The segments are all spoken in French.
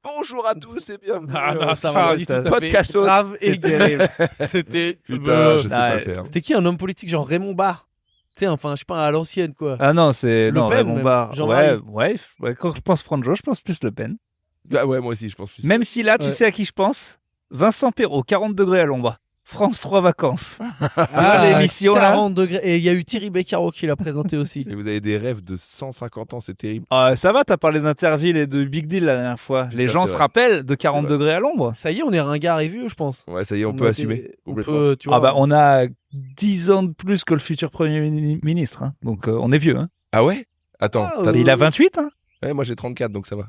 Bonjour à tous et bienvenue. Non, ça va pas du tout. Podcast grave et terrible. C'était. Putain, je sais pas faire. C'était qui un homme politique genre Raymond Barre? Tu sais, enfin, je sais pas, à l'ancienne quoi. Ah non, c'est Le Pen, Raymond même. Barre. Jean-Marie. Ouais. Quand je pense Franjo, je pense plus Le Pen. Ah ouais, moi aussi, je pense plus. Même si là, tu Ouais. sais à qui je pense? Vincent Perrault, 40 degrés à l'ombre. France 3 vacances. l'émission, là. 40 degrés. Et il y a eu Thierry Beccaro qui l'a présenté aussi. Et vous avez des rêves de 150 ans, c'est terrible. Ah, ça va, t'as parlé d'Interville et de Big Deal la dernière fois. Les gens c'est se vrai. rappellent de 40 C'est vrai. degrés à l'ombre. Ça y est, on est ringard et vieux, je pense. Ouais, ça y est, on peut a assumer. été- On Complètement. peut, tu vois. Ah bah, on a 10 ans de plus que le futur Premier ministre. Hein. Donc, on est vieux. Hein. Ah ouais. Attends, Ah, t'as- Il a 28, hein. ouais, moi j'ai 34, donc ça va.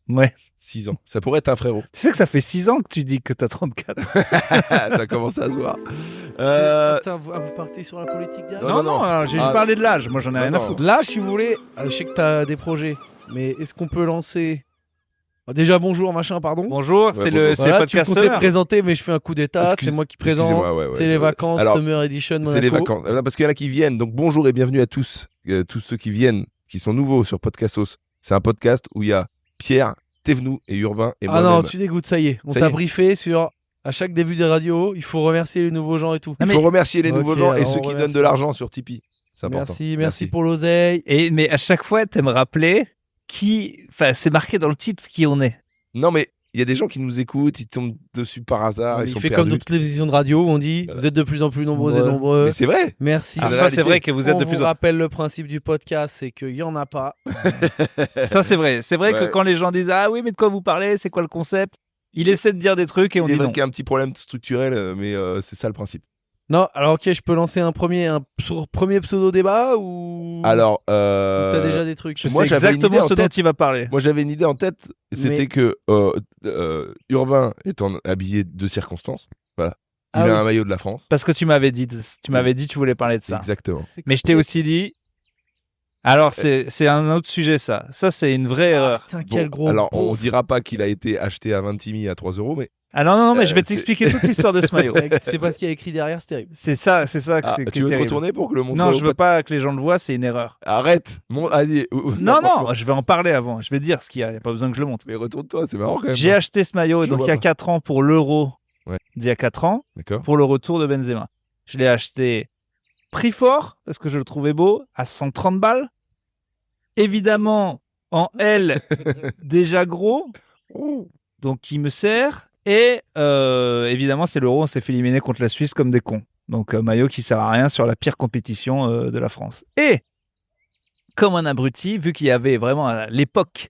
Ouais. 6 ans. Ça pourrait être un frérot. Tu sais que ça fait 6 ans que tu dis que t'as 34. Ça commence à se voir. Putain, vous partez sur la politique derrière. Non. J'ai Ah. juste parlé de l'âge. Moi, j'en ai rien à non. foutre. Là, si vous voulez, je sais que t'as des projets, mais est-ce qu'on peut lancer. Déjà, bonjour, machin, pardon. Bonjour, c'est bonjour. le Voilà, tu podcast. comptais présenter, mais je fais un coup d'état. Excuse- C'est moi qui présente. Excusez-moi, ouais, C'est les vacances, Alors, Summer Edition, Monaco. C'est les vacances. Parce qu'il y en a qui viennent. Donc bonjour et bienvenue à tous. Tous ceux qui viennent, qui sont nouveaux sur Podcastos. C'est un podcast où il y a Pierre, Thévenoud et Urbain et Ah moi-même. non, tu dégoûtes, ça y est. On Ça y t'a est. briefé sur. À chaque début des radios, il faut remercier les nouveaux gens et tout. Il mais- faut remercier les nouveaux Ok, gens et alors ceux on qui remercie. donnent de l'argent sur Tipeee. C'est important. Merci pour l'oseille. Mais à chaque fois, t'aimes rappeler qui. Enfin, c'est marqué dans le titre qui on est. Non, mais il y a des gens qui nous écoutent, ils tombent dessus par hasard, ils Il sont fait perdus. comme dans toutes les émissions de radio, on dit Voilà. vous êtes de plus en plus nombreux et Ouais. nombreux. Mais c'est vrai. Merci. Ah, la ça, réalité. c'est vrai que vous êtes On de plus vous en rappelle le principe du podcast, c'est qu'il y en a pas. Ça, c'est vrai. C'est vrai que Ouais. quand les gens disent ah oui, mais de quoi vous parlez? C'est quoi le concept? Il essaie de dire des trucs et on Il est dit vrai non. qu'il y a un petit problème structurel, mais c'est ça le principe. Non, alors ok, je peux lancer un premier pseudo débat ou. Alors, T'as déjà des trucs. Je Moi, sais j'avais une idée exactement en ce dont tête. il va parler. moi j'avais une idée en tête, c'était Mais- que Urbain étant habillé de circonstance, voilà, il Ah a oui. un maillot de la France. Parce que tu m'avais dit tu voulais parler de ça. Exactement. Mais je t'ai aussi dit. Alors, c'est un autre sujet, ça. Ça, c'est une vraie erreur. Putain, Bon, quel gros. alors, on beauf. dira pas qu'il a été acheté à Vintimille à 3 €, mais Ah non, mais je vais c'est- t'expliquer toute l'histoire de ce maillot. C'est pas ce qu'il y a écrit derrière, c'est terrible. C'est ça que ah, c'est qui tu est veux te terrible. retourner pour que le montre Non, au je veux pote- pas que les gens le voient, c'est une erreur. Arrête. Allez, Non, je vais en parler avant. Je vais dire ce qu'il y a. Il n'y a pas besoin que je le montre. Mais retourne-toi, c'est marrant quand même. J'ai acheté ce maillot Je donc le il y a vois 4 ans pour l'Euro Ouais. d'il y a 4 ans, D'accord. pour le retour de Benzema. Je l'ai acheté prix fort parce que je le trouvais beau à 130 balles. Évidemment en L déjà gros, donc qui me sert. Et évidemment c'est l'Euro, on s'est fait éliminer contre la Suisse comme des cons. Donc maillot qui sert à rien sur la pire compétition de la France. Et comme un abruti, vu qu'il y avait vraiment à l'époque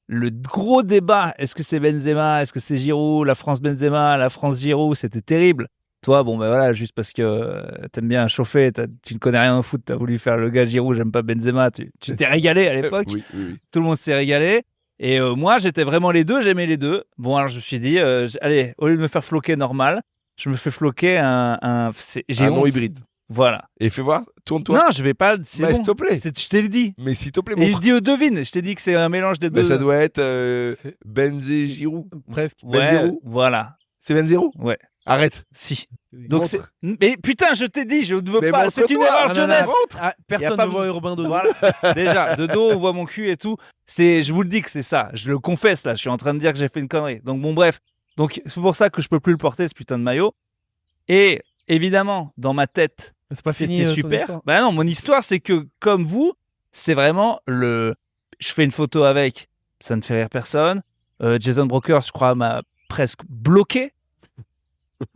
le gros débat, est-ce que c'est Benzema, est-ce que c'est Giroud, la France Benzema, la France Giroud, c'était terrible. Toi, bon ben voilà, juste parce que t'aimes bien chauffer, tu ne connais rien au foot, t'as voulu faire le gars Giroud, j'aime pas Benzema, tu t'es régalé à l'époque, Oui. tout le monde s'est régalé. Et moi, j'étais vraiment les deux, j'aimais les deux. Bon, alors je me suis dit, allez, au lieu de me faire floquer normal, je me fais floquer j'ai Un nom honte. hybride. Voilà. Et fais voir, tourne-toi. Non, je vais pas. C'est Bah, bon. s'il te plaît. Je t'ai dit. Mais s'il te plaît, Et il montre. dit devine. Je t'ai dit que c'est un mélange des Bah, deux. ça doit être C'est- Benzé Giroud. Presque. Ouais, Benzero. voilà. C'est Benzero. Ouais. Arrête. Si. Donc Montre. c'est. Mais putain, je t'ai dit, je ne veux Mais pas. C'est une montre-toi. erreur Ah, de non, non, jeunesse. non. Ah, Y a personne pas ne voit besoin. Urbain de dos. Voilà. Déjà, de dos, on voit mon cul et tout. Je vous le dis que c'est ça. Je le confesse là. Je suis en train de dire que j'ai fait une connerie. Donc bon, bref. Donc c'est pour ça que je peux plus le porter ce putain de maillot. Et évidemment, dans ma tête, C'est pas fini. c'était ton super. histoire. Bah non, mon histoire, c'est que comme vous, c'est vraiment je fais une photo avec, ça ne fait rire personne. Jason Brokers, je crois, m'a presque bloqué.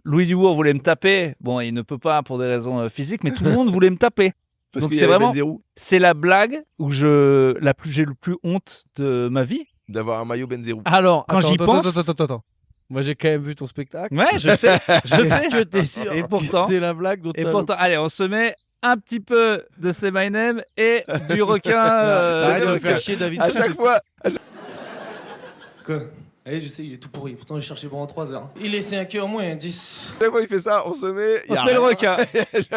Louis Dubourg voulait me taper. Bon, il ne peut pas pour des raisons physiques, mais tout le monde voulait me taper. Parce Donc qu'il y c'est avait vraiment- Benzero. C'est la blague où j'ai le plus honte de ma vie. D'avoir un maillot Benzero. Alors, Quand j'y pense- Attends. Moi, j'ai quand même vu ton spectacle. Ouais, je sais, je sais. Est-ce que t'es sûr Et pourtant, que c'est la blague dont et t'as pourtant, allez, on se met un petit peu de C'est My Name et du requin. Arrête de me parce faire que chier, David. À chaque fois, Quoi? Eh, je sais, il est tout pourri. Pourtant, j'ai cherché pendant 3 heures. Il est 5h moins 10. il fait ça, on se met. On se met le requin.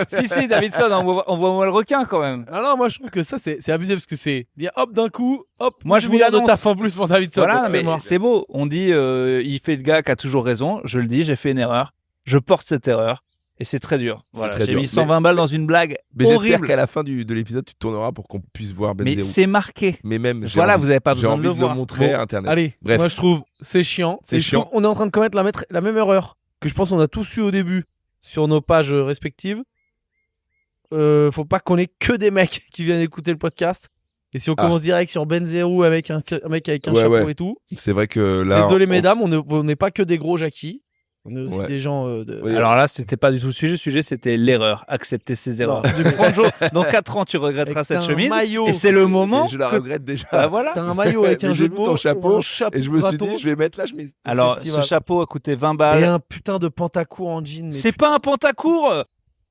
si, Davidson, envoie-moi le requin quand même. Ah non, moi je trouve que ça c'est abusé parce que c'est il y a hop d'un coup, hop. Moi, je vous milliard de l'annonce. taf en plus pour David. Voilà, mais mort. c'est beau. On dit, il fait le gars qui a toujours raison. Je le dis, j'ai fait une erreur. Je porte cette erreur. Et c'est très dur. Voilà, très j'ai dur. mis 120 balles dans une blague Mais j'espère horrible. qu'à la fin de l'épisode, tu te tourneras pour qu'on puisse voir Mais Benzero. c'est marqué. Mais même, Voilà, vous n'avez pas j'ai besoin envie de le de voir. le montrer Bon, à Internet. Allez, Bref. moi je trouve c'est chiant. C'est Et je trouve chiant. on est en train de commettre la même erreur que je pense qu'on a tous eu au début sur nos pages respectives. Faut pas qu'on ait que des mecs qui viennent écouter le podcast. Et si on Ah. commence direct sur Benzero avec un mec avec un Ouais, chapeau ouais. et tout. C'est vrai que là. Désolé mesdames, on n'est pas que des gros Jackie. On est aussi Ouais. des gens Oui. Alors là, c'était pas du tout le sujet. Le sujet, c'était l'erreur. Accepter ses erreurs. Depuis 30 jours, dans 4 ans, tu regretteras Avec cette un chemise. maillot. Et c'est le moment. Et je la que- regrette déjà. Bah voilà. T'as un maillot avec Mais un j'ai jeu vu de mots, ton chapeau, un chapeau Et je me suis gratos, dit, je vais mettre la chemise. Alors, festival. ce chapeau a coûté 20 et balles. un putain de pantacourt en jean. mais C'est pas un pantacourt.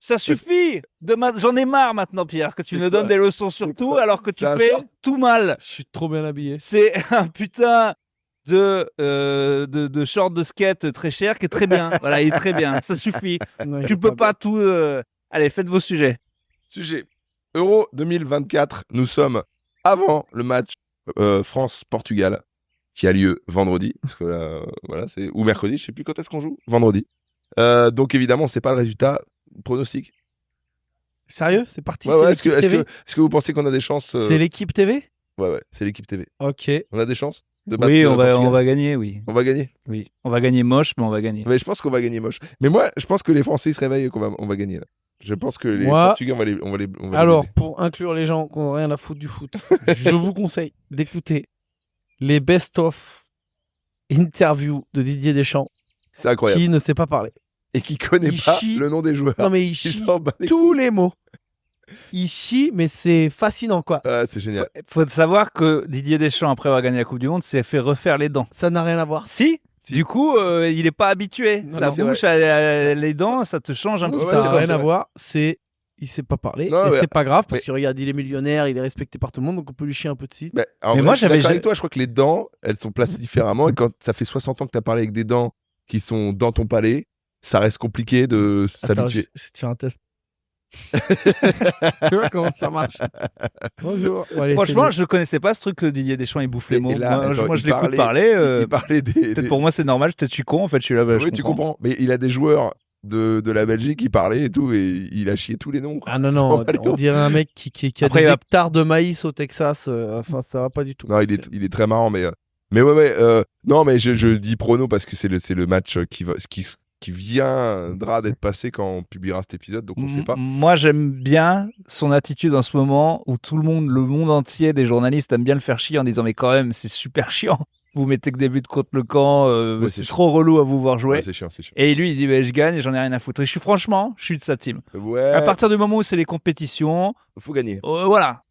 Ça suffit. J'en ai marre maintenant, Pierre, que tu C'est me quoi donnes des leçons sur C'est tout quoi alors que tu C'est un fais short tout mal. je suis trop bien habillé. C'est un putain de short de skate très cher qui est très bien. Voilà, il est très bien. Ça suffit. Ouais, Tu peux pas tout. Allez, faites vos sujets. Sujet. Euro 2024. Nous sommes avant le match France-Portugal qui a lieu vendredi. Parce que voilà, ou mercredi, je sais plus quand est-ce qu'on joue. Vendredi. Donc évidemment, on sait pas le résultat. Pronostic. Sérieux, c'est parti. Ouais, c'est ouais, l'équipe est-ce TV. que vous pensez qu'on a des chances C'est l'équipe TV. Ouais, c'est l'équipe TV. Ok. On a des chances de battre Oui, le on Portugal va gagner, oui. On va gagner. Oui, on va gagner moche, mais on va gagner. Mais je pense qu'on va gagner moche. Mais moi, je pense que les Français ils se réveillent et on va gagner là. Je pense que les Moi- Portugais, on va les Alors, baiser. pour inclure les gens qui n'ont rien à foutre du foot, je vous conseille d'écouter les best-of interviews de Didier Deschamps C'est incroyable. qui ne sait pas parler. Et qui connaît Il pas chie. le nom des joueurs. Non, mais il Il chie s'en bat les tous les mots. Il chie, mais c'est fascinant, quoi. Ah, c'est génial. Faut savoir que Didier Deschamps, après avoir gagné la Coupe du Monde, s'est fait refaire les dents. Ça n'a rien à voir. Si. Du coup, il est pas habitué. Non, Sa non, c'est bouche, les dents, ça te change un Ouais, peu. Ça c'est n'a vrai, rien c'est à vrai. voir. Il sait pas parler. Non, et ouais. c'est pas grave parce Mais- que regarde, il est millionnaire, il est respecté par tout le monde, donc on peut lui chier un peu dessus. Mais, en Mais vrai, moi, je suis j'avais d'accord ja- avec toi. Je crois que les dents, elles sont placées différemment. Et quand ça fait 60 ans que tu as parlé avec des dents qui sont dans ton palais, ça reste compliqué de Attends, s'habituer. je te fais un test. Tu vois comment ça marche. Bonjour. Bon, allez, Franchement, c'est je ne connaissais pas ce truc que Didier Deschamps il bouffe les mots. Et là, moi, attends, je il l'écoute parlait- parler. Il parlait des. Peut-être pour moi c'est normal. Peut-être je suis con. En fait, je suis là. Bah, je Oui, tu comprends. Mais il a des joueurs de la Belgique qui parlaient et tout, et il a chié tous les noms. quoi. Ah non, Sans non, aller on au- dirait un mec qui a Après, des il va- hectares de maïs au Texas. Enfin, ça va pas du tout. Non, il est très marrant, mais ouais. Non, mais je dis prono parce que c'est le match qui viendra d'être passé quand on publiera cet épisode, donc on sait pas. Moi, j'aime bien son attitude en ce moment où tout le monde entier des journalistes aime bien le faire chier en disant mais quand même c'est super chiant. Vous mettez que des buts contre le camp, Ouais, c'est c'est trop relou à vous voir jouer. Ouais, c'est chiant, c'est chiant. Et lui, il dit bah, je gagne et j'en ai rien à foutre. Et je suis de sa team. Ouais, À partir du moment où c'est les compétitions, faut gagner. voilà,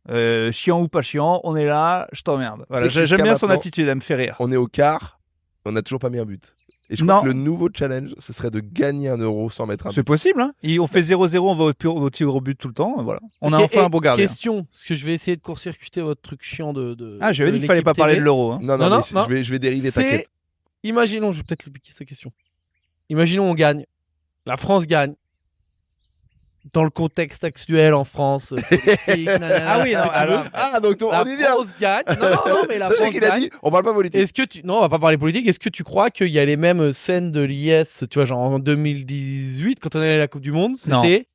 chiant ou pas chiant, on est là, je t'emmerde. Voilà, Tu sais que j'aime bien jusqu'à son maintenant- attitude, elle me fait rire. On est au quart, on n'a toujours pas mis un but. Et je crois Non. que le nouveau challenge, ce serait de gagner 1 euro sans mettre un C'est but. possible, hein. On fait 0-0, on va au tir au but tout le temps, voilà. On a Ok, enfin et un beau gardien. Question, parce que je vais essayer de court-circuiter votre truc chiant de Ah, j'avais de dit qu'il fallait l'équipe pas parler TV. de l'euro. Hein. Non, Non, mais non. je vais dériver, C'est, t'inquiète. imaginons, je vais peut-être lui piquer sa question. Imaginons on gagne, la France gagne. Dans le contexte actuel en France, politique, nanana, Ah oui, non, ce que tu alors- veux. Ah, donc La on y vient. France gagne. Non, mais la C'est vrai France qu'il a gagne. dit, on parle pas politique. Est-ce que non, on va pas parler politique. Est-ce que tu crois qu'il y a les mêmes scènes de l'IS, tu vois, genre en 2018 quand on allait à la Coupe du Monde, Non. c'était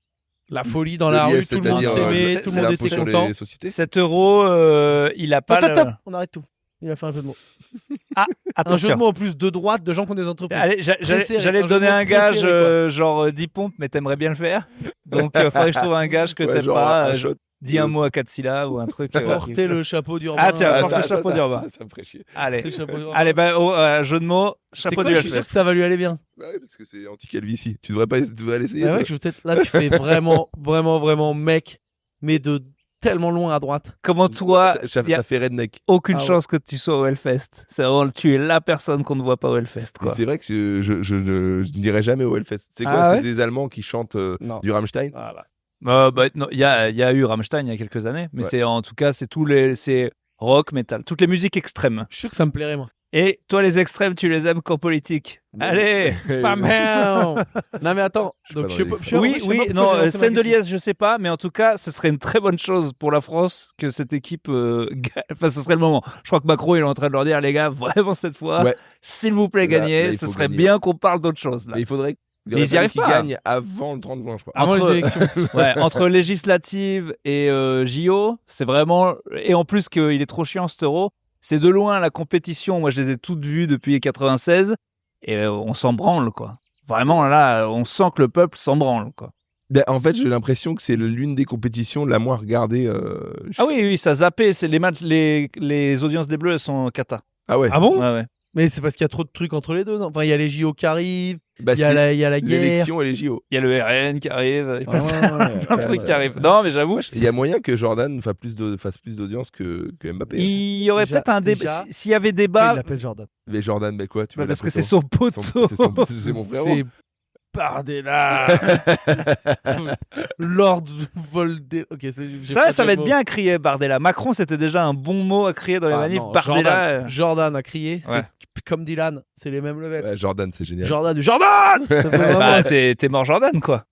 la folie dans De la l'IS, rue, tout le monde c'est-à-dire, s'aimait, c'est- tout c'est le monde l'impôt était sur content. les sociétés. 7 euros, il a pas Top, le... top, on arrête tout. Il a fait un jeu de mots. Un jeu de Attention. mots en plus de droite, de gens qui ont des entreprises. Allez, Pressé, j'allais te un jeu de donner mots un gage pressé, quoi. genre 10 pompes, mais t'aimerais bien le faire. Donc, faudrait que je trouve un gage que Ouais, t'aimes genre pas. un shot. Dis un mot à 4 syllabes ou un truc. Porter le chapeau d'Urbain. Ah, tiens, Ah, porte le chapeau d'Urbain. Ça me ferait chier. Allez, Le chapeau d'Urbain. allez, jeu de mots, C'est chapeau quoi, du je suis sûr Hellfest. que ça va lui aller bien. Bah oui, parce que c'est anti-calvitie. Tu devrais l'essayer. Ah toi. ouais, que je vais peut-être là tu fais vraiment mec, mais de tellement loin à droite. Comment toi, ça y a fait redneck. aucune Ah ouais. chance que tu sois au Hellfest. C'est vraiment, tu es la personne qu'on ne voit pas au Hellfest, Mais quoi. c'est vrai que je n'irai jamais au Hellfest. C'est quoi Ah C'est ouais des Allemands qui chantent Non. du Rammstein. Voilà. Non, il y a eu Rammstein il y a quelques années, mais Ouais. c'est en tout cas, c'est rock, metal, toutes les musiques extrêmes. Je suis sûr que ça me plairait moi. Et toi, les extrêmes, tu les aimes qu'en politique. Allez. Pas mal. Non mais attends, suis donc pas je sais dans pas. les je sais pas Oui, pourquoi j'ai non, lancé ma scène de question. liesse, je sais pas, mais en tout cas, ce serait une très bonne chose pour la France que cette équipe. Enfin, ce serait le moment. Je crois que Macron il est en train de leur dire, les gars, vraiment cette fois, Ouais. s'il vous plaît, Là, gagnez. il Ce faut serait gagner. bien qu'on parle d'autre chose. Là. Mais il faudrait Il aurait Mais ils y fallu arrivent qu'il pas. gagne avant le 30 juin, je crois. Avant Entre- les élections. Ouais, entre législative et JO, c'est vraiment. Et en plus qu'il est trop chiant cet euro, c'est de loin la compétition. Moi, je les ai toutes vues depuis 96 et on s'en branle, quoi. Vraiment, là, on sent que le peuple s'en branle, quoi. Ben, en fait, j'ai l'impression que c'est l'une des compétitions la moins regardée. Ah oui, oui, ça zappé. C'est les matchs, les audiences des Bleus, elles sont cata. Ah ouais. Ah bon? Ouais, ouais. Mais c'est parce qu'il y a trop de trucs entre les deux, non? Enfin, il y a les JO qui arrivent, Bah, il y a c'est il y a la guerre. l'élection et les JO. Il y a le RN qui arrive, il y a Ah ouais, plein de trucs qui arrivent. Non, mais j'avoue, Il y a moyen que Jordan fasse plus d'audience que Mbappé. il y aurait Déjà- peut-être un débat. déjà- S'il y avait Pourquoi débat, il l'appelle Jordan. Mais Jordan, mais quoi tu bah, veux parce que l'appeler c'est son poteau. C'est mon frérot. C'est Bardella. Lord Voldemort. Ok, j'ai pas Ça de va être mots. bien crié, Bardella. Macron, c'était déjà un bon mot à crier dans les Ah manifs. non, Bardella. Jordan a crié. Ouais. C'est comme Dylan, c'est les mêmes levels. Ouais, Jordan, c'est génial. Jordan, Ça fait vraiment- Bah, t'es mort Jordan, quoi.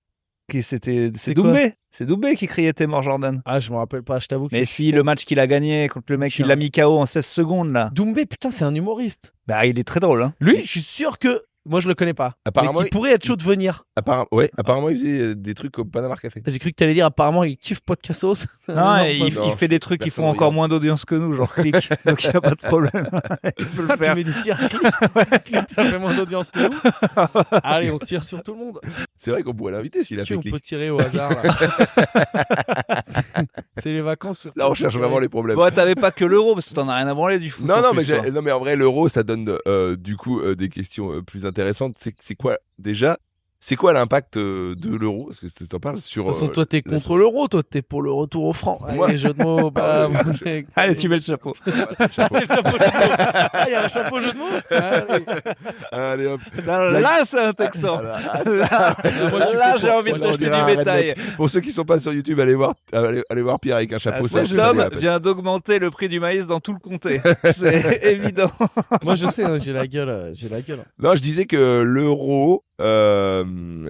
C'est C'est quoi Doumbé. C'est Doumbé qui criait t'es mort Jordan. Ah, je me rappelle pas, je t'avoue. que Mais si, le match qu'il a gagné contre le mec, il l'a mis KO en 16 secondes, là. Doumbé, putain, c'est un humoriste. Bah, il est très drôle, hein. Lui, je suis sûr que. Moi, je le connais pas. Apparemment, Mais qui pourrait être chaud de venir. Apparemment, il faisait des trucs au Panama Café. J'ai cru que t'allais dire, apparemment, il kiffe Podcastos. Non, et il non, fait des trucs qui personne font encore regarde. moins d'audience que nous, genre clic. Donc, il n'y a pas de problème. Il peut le Ah, tu faire. mets des tirs. Ça fait moins d'audience que nous. Allez, on tire sur tout le monde. C'est vrai qu'on pourrait l'inviter s'il a fait On peut clic. tirer au hasard. Là. C'est les vacances. Sur Là, on cherche vraiment les problèmes. Bon, t'avais pas que l'euro, parce que t'en as rien à branler du foot. Non, en non, plus, mais toi. non, mais en vrai, l'euro, ça donne du coup des questions plus intéressantes. C'est quoi déjà? C'est quoi l'impact de l'euro? Parce que t'en parles sur. De toute façon, toi, t'es contre l'euro, toi, t'es pour le retour au franc. Moi- Allez, jeu de mots. Bah, Ah oui, moi, Allez, tu mets le chapeau. Chapeau. C'est le chapeau jeu de mots. Ah, il y a un chapeau jeu de mots. Allez. Allez hop. Là, c'est un Texan. Voilà. Là, moi, je suis là, pour j'ai toi. envie de Moi, je t'acheter dirais du arrête bétail. Pour ceux qui sont pas sur YouTube, allez voir Pierre avec un chapeau. ça Cet vaut homme la peine. vient d'augmenter le prix du maïs dans tout le comté. C'est évident. Moi, je sais, hein, j'ai la gueule. Non, je disais que l'euro,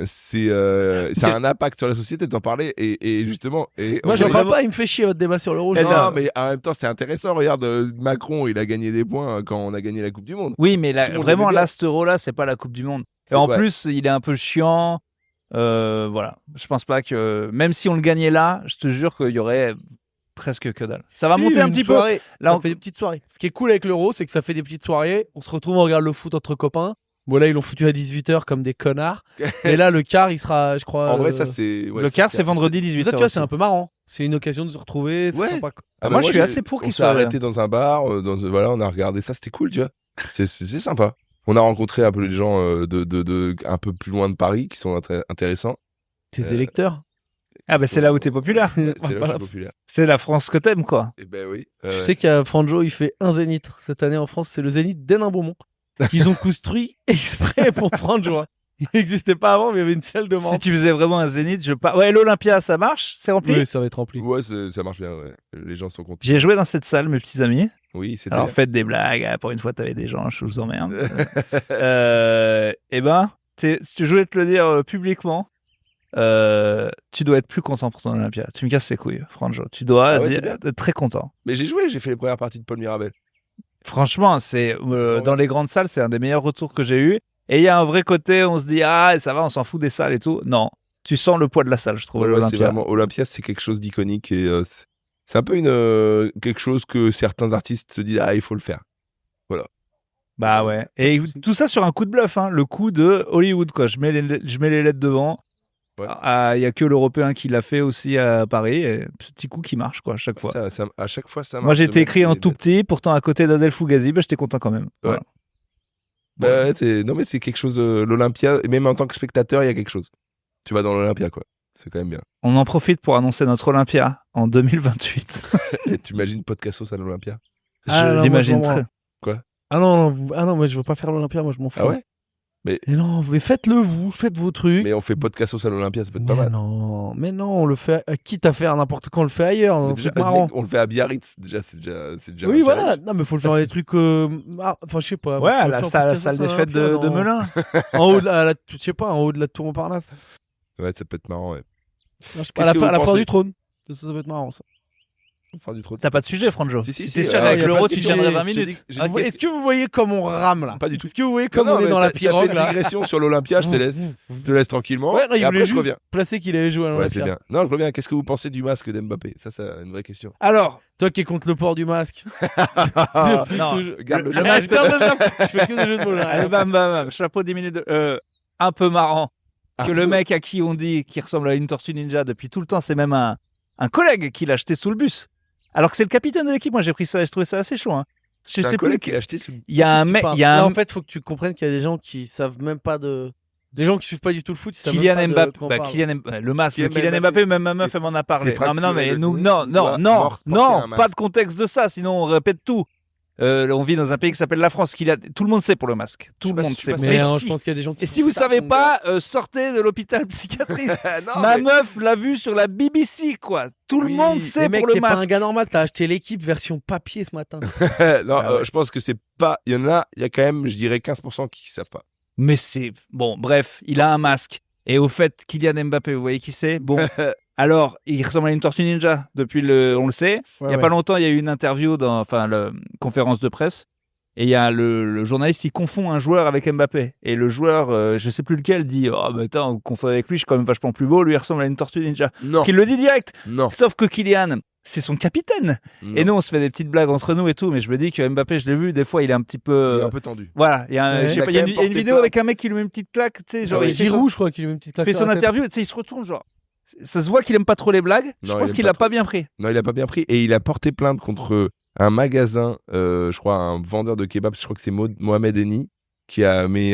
ça a un impact sur la société, t'en parlais, et justement. Et Moi, j'en on- parle pas, il me fait chier votre débat sur l'euro. Eh j'en non, parle. Non, mais en même temps, c'est intéressant. Regarde, Macron, il a gagné des points quand on a gagné la Coupe du Monde. Oui, mais Tout le monde vraiment, l'aimait bien. là, cet euro-là, c'est pas la Coupe du Monde. Et C'est en vrai. plus, il est un peu chiant. Voilà. Je pense pas que. Même si on le gagnait là, je te jure qu'il y aurait presque que dalle. Ça va monter un petit peu. Soirée, Là, ça on- fait des petites soirées. Ce qui est cool avec l'euro, c'est que ça fait des petites soirées. On se retrouve, on regarde le foot entre copains. Bon, là, ils l'ont foutu à 18h comme des connards. Et là, le quart, il sera, je crois. En vrai, ça, c'est. ouais, le ça, quart, c'est vendredi 18h. Ça, tu vois, c'est un peu marrant. C'est une occasion de se retrouver. c'est Ouais. sympa. Ah Moi, bah, je suis j'ai- assez pour qu'il on s'est soit- arrêté dans un bar, voilà, on a regardé ça, c'était cool, tu vois. C'est sympa. On a rencontré un peu les gens de un peu plus loin de Paris qui sont intéressants. Tes électeurs. Ah, bah, c'est là où t'es populaire. C'est là où je Voilà. suis populaire. C'est la France que t'aimes, quoi. Et ben oui. Tu sais qu'à Franjo, il fait un zénith. Cette année en France, c'est le zénith d'Hénin-Beaumont. Qu'ils ont construit exprès pour Franjo. Hein. Il n'existait pas avant, mais il y avait une salle de Si vente. tu faisais vraiment un zénith, Ouais, l'Olympia, ça marche. C'est rempli. Oui, ça va être rempli. Ouais, ça marche bien, ouais. Les gens sont contents. J'ai joué dans cette salle, mes petits amis. Oui, c'était Alors bien. faites des blagues. Ah, pour une fois, t'avais des gens, je vous emmerde. Eh ben, je voulais te le dire publiquement. Tu dois être plus content pour ton Olympia. Tu me casses les couilles, Franjo. Tu dois Ah ouais, c'est être très content. Mais j'ai joué, j'ai fait les premières parties de Paul Mirabel. Franchement, c'est vrai. dans les grandes salles, c'est un des meilleurs retours que j'ai eu. Et il y a un vrai côté, on se dit ah ça va, on s'en fout des salles et tout. Non, tu sens le poids de la salle, je trouve. Ouais, c'est l'Olympia. vraiment Olympia, c'est quelque chose d'iconique et c'est un peu quelque chose que certains artistes se disent il faut le faire. Bah ouais. Et tout ça sur un coup de bluff, hein, le coup de Hollywood quoi. Je mets les lettres devant. Ouais. Il y a que l'Européen qui l'a fait aussi à Paris. Et petit coup qui marche quoi à chaque fois. À chaque fois, ça marche. Moi j'ai de été mettre écrit en les tout lettres. petit, pourtant à côté d'Adèle Fugazi, bah, j'étais content quand même. Ouais. Voilà. Ouais, non mais c'est quelque chose l'Olympia et même en tant que spectateur, il y a quelque chose. Tu vas dans l'Olympia quoi. C'est quand même bien. On en profite pour annoncer notre Olympia en 2028. Et tu imagines Podcastos à l'Olympia? Ah, non, Je moi, l'imagine je m'en très. Ah non, moi je veux pas faire l'Olympia, moi je m'en fous. Ah ouais? Et non, mais faites-le vous, faites vos trucs. Mais on fait Podcastos à l'Olympia, ça peut être pas Mais mal. mais non, on le fait. Quitte à faire n'importe quand, on le fait ailleurs. Mais hein, déjà, c'est marrant. on le fait à Biarritz, déjà c'est déjà Oui, un voilà. challenge. Non, mais faut le faire dans des trucs. Enfin, je sais pas. Ouais, Faut à le la faire salle, pour salle des Cassos fêtes Olympia, de non. Melun. En haut de je sais pas, en haut de la tour Montparnasse. Ouais, ça peut être marrant, ouais. Non, je sais pas, Qu'est-ce que à la vous foire pensez du trône. Ça peut être marrant, ça. Enfin, du trop. T'as pas de sujet, Franjo. Si, T'es sûr y avec a l'euro, pas de tu question. tiendrais 20 J'ai minutes. dit- j'ai Ah, dit- est-ce que vous voyez comme on rame là? Pas du tout. Est-ce que vous voyez comme Non, on est mais dans la t'as fait pirogue une là? digression sur l'Olympia, je te laisse. Je te laisse tranquillement. Ouais, non, il et voulait après, je juste reviens. placer qu'il avait joué à Ouais, l'Olympia. c'est bien. Non, je reviens. Qu'est-ce que vous pensez du masque d'Mbappé? Ça, c'est une vraie question. Alors, Toi qui es contre le port du masque. non, Garde le le chapeau. masque- Je fais que des jeux de mots là. allez, bam, chapeau 10 minutes un peu marrant. Que le mec à qui on dit qu'il ressemble à une tortue ninja depuis tout le temps, c'est même un collègue qui l'a acheté sous le bus. Alors que c'est le capitaine de l'équipe. Moi, j'ai pris ça et je trouvais ça assez chaud. Hein. Je C'est un sais plus. collègue qui a acheté ce. Il y a un Tu mec, parles. il y a Là, un en fait, faut que tu comprennes qu'il y a des gens qui savent même pas de. Les gens qui suivent pas du tout le foot, ils savent Kylian même pas de Mbappé, quoi on bah, parle. le masque de Kylian Kylian Mbappé, Mbappé, même ma meuf, c'est- elle m'en a parlé. c'est Non, mais fracturé nous, le non, genou, il doit non, porter un pas masque. de contexte de ça, sinon on répète tout. On vit dans un pays qui s'appelle la France. Tout le monde sait pour le masque. Tout Je le sais monde pas, sait. je sais Mais Mais je si- pense qu'il y a des gens qui. Et si vous font ça, savez mon pas, sortez de l'hôpital psychiatrique. Non, Ma mais- meuf l'a vu sur la BBC, quoi. Tout le Oui, monde mais sait Mais mec, pour le t'es pas un masque. gars normal, t'as acheté l'équipe version papier ce matin. non, Ah ouais. je pense que c'est pas. Il y en a, il y a quand même, je dirais, 15% qui savent pas. Mais c'est bon, bref, il a un masque. Et au fait, Kylian Mbappé, vous voyez qui c'est? Bon, alors, il ressemble à une tortue ninja on le sait. Il y a pas longtemps, il y a eu une interview la conférence de presse. Et il y a le journaliste, il confond un joueur avec Mbappé. Et le joueur, je sais plus lequel, dit oh, bah attends, vous confondez avec lui, je suis quand même vachement plus beau. Lui, il ressemble à une tortue ninja. Non. Qu'il le dit direct. Non. Sauf que Kylian, c'est son capitaine. Et nous, on se fait des petites blagues entre nous et tout. Mais je me dis que Mbappé, je l'ai vu, des fois, il est un petit Il est peu. un peu tendu. Voilà, il y a, Ouais. je sais Il a pas, il y a quand une, même il y a une porté vidéo plainte. avec un mec qui lui met une petite claque, tu sais, genre Ouais, il fait son, Giroud, je crois qu'il lui met une petite claque fait sur son la tête. interview, tu sais, il se retourne, genre. Ça se voit qu'il aime pas trop les blagues. Je Non, pense il qu'il aime a pas pas bien pris. Non, il a pas bien pris. Et il a porté plainte contre un magasin, je crois, un vendeur de kebab, je crois que c'est Mohamed Eni, qui a mis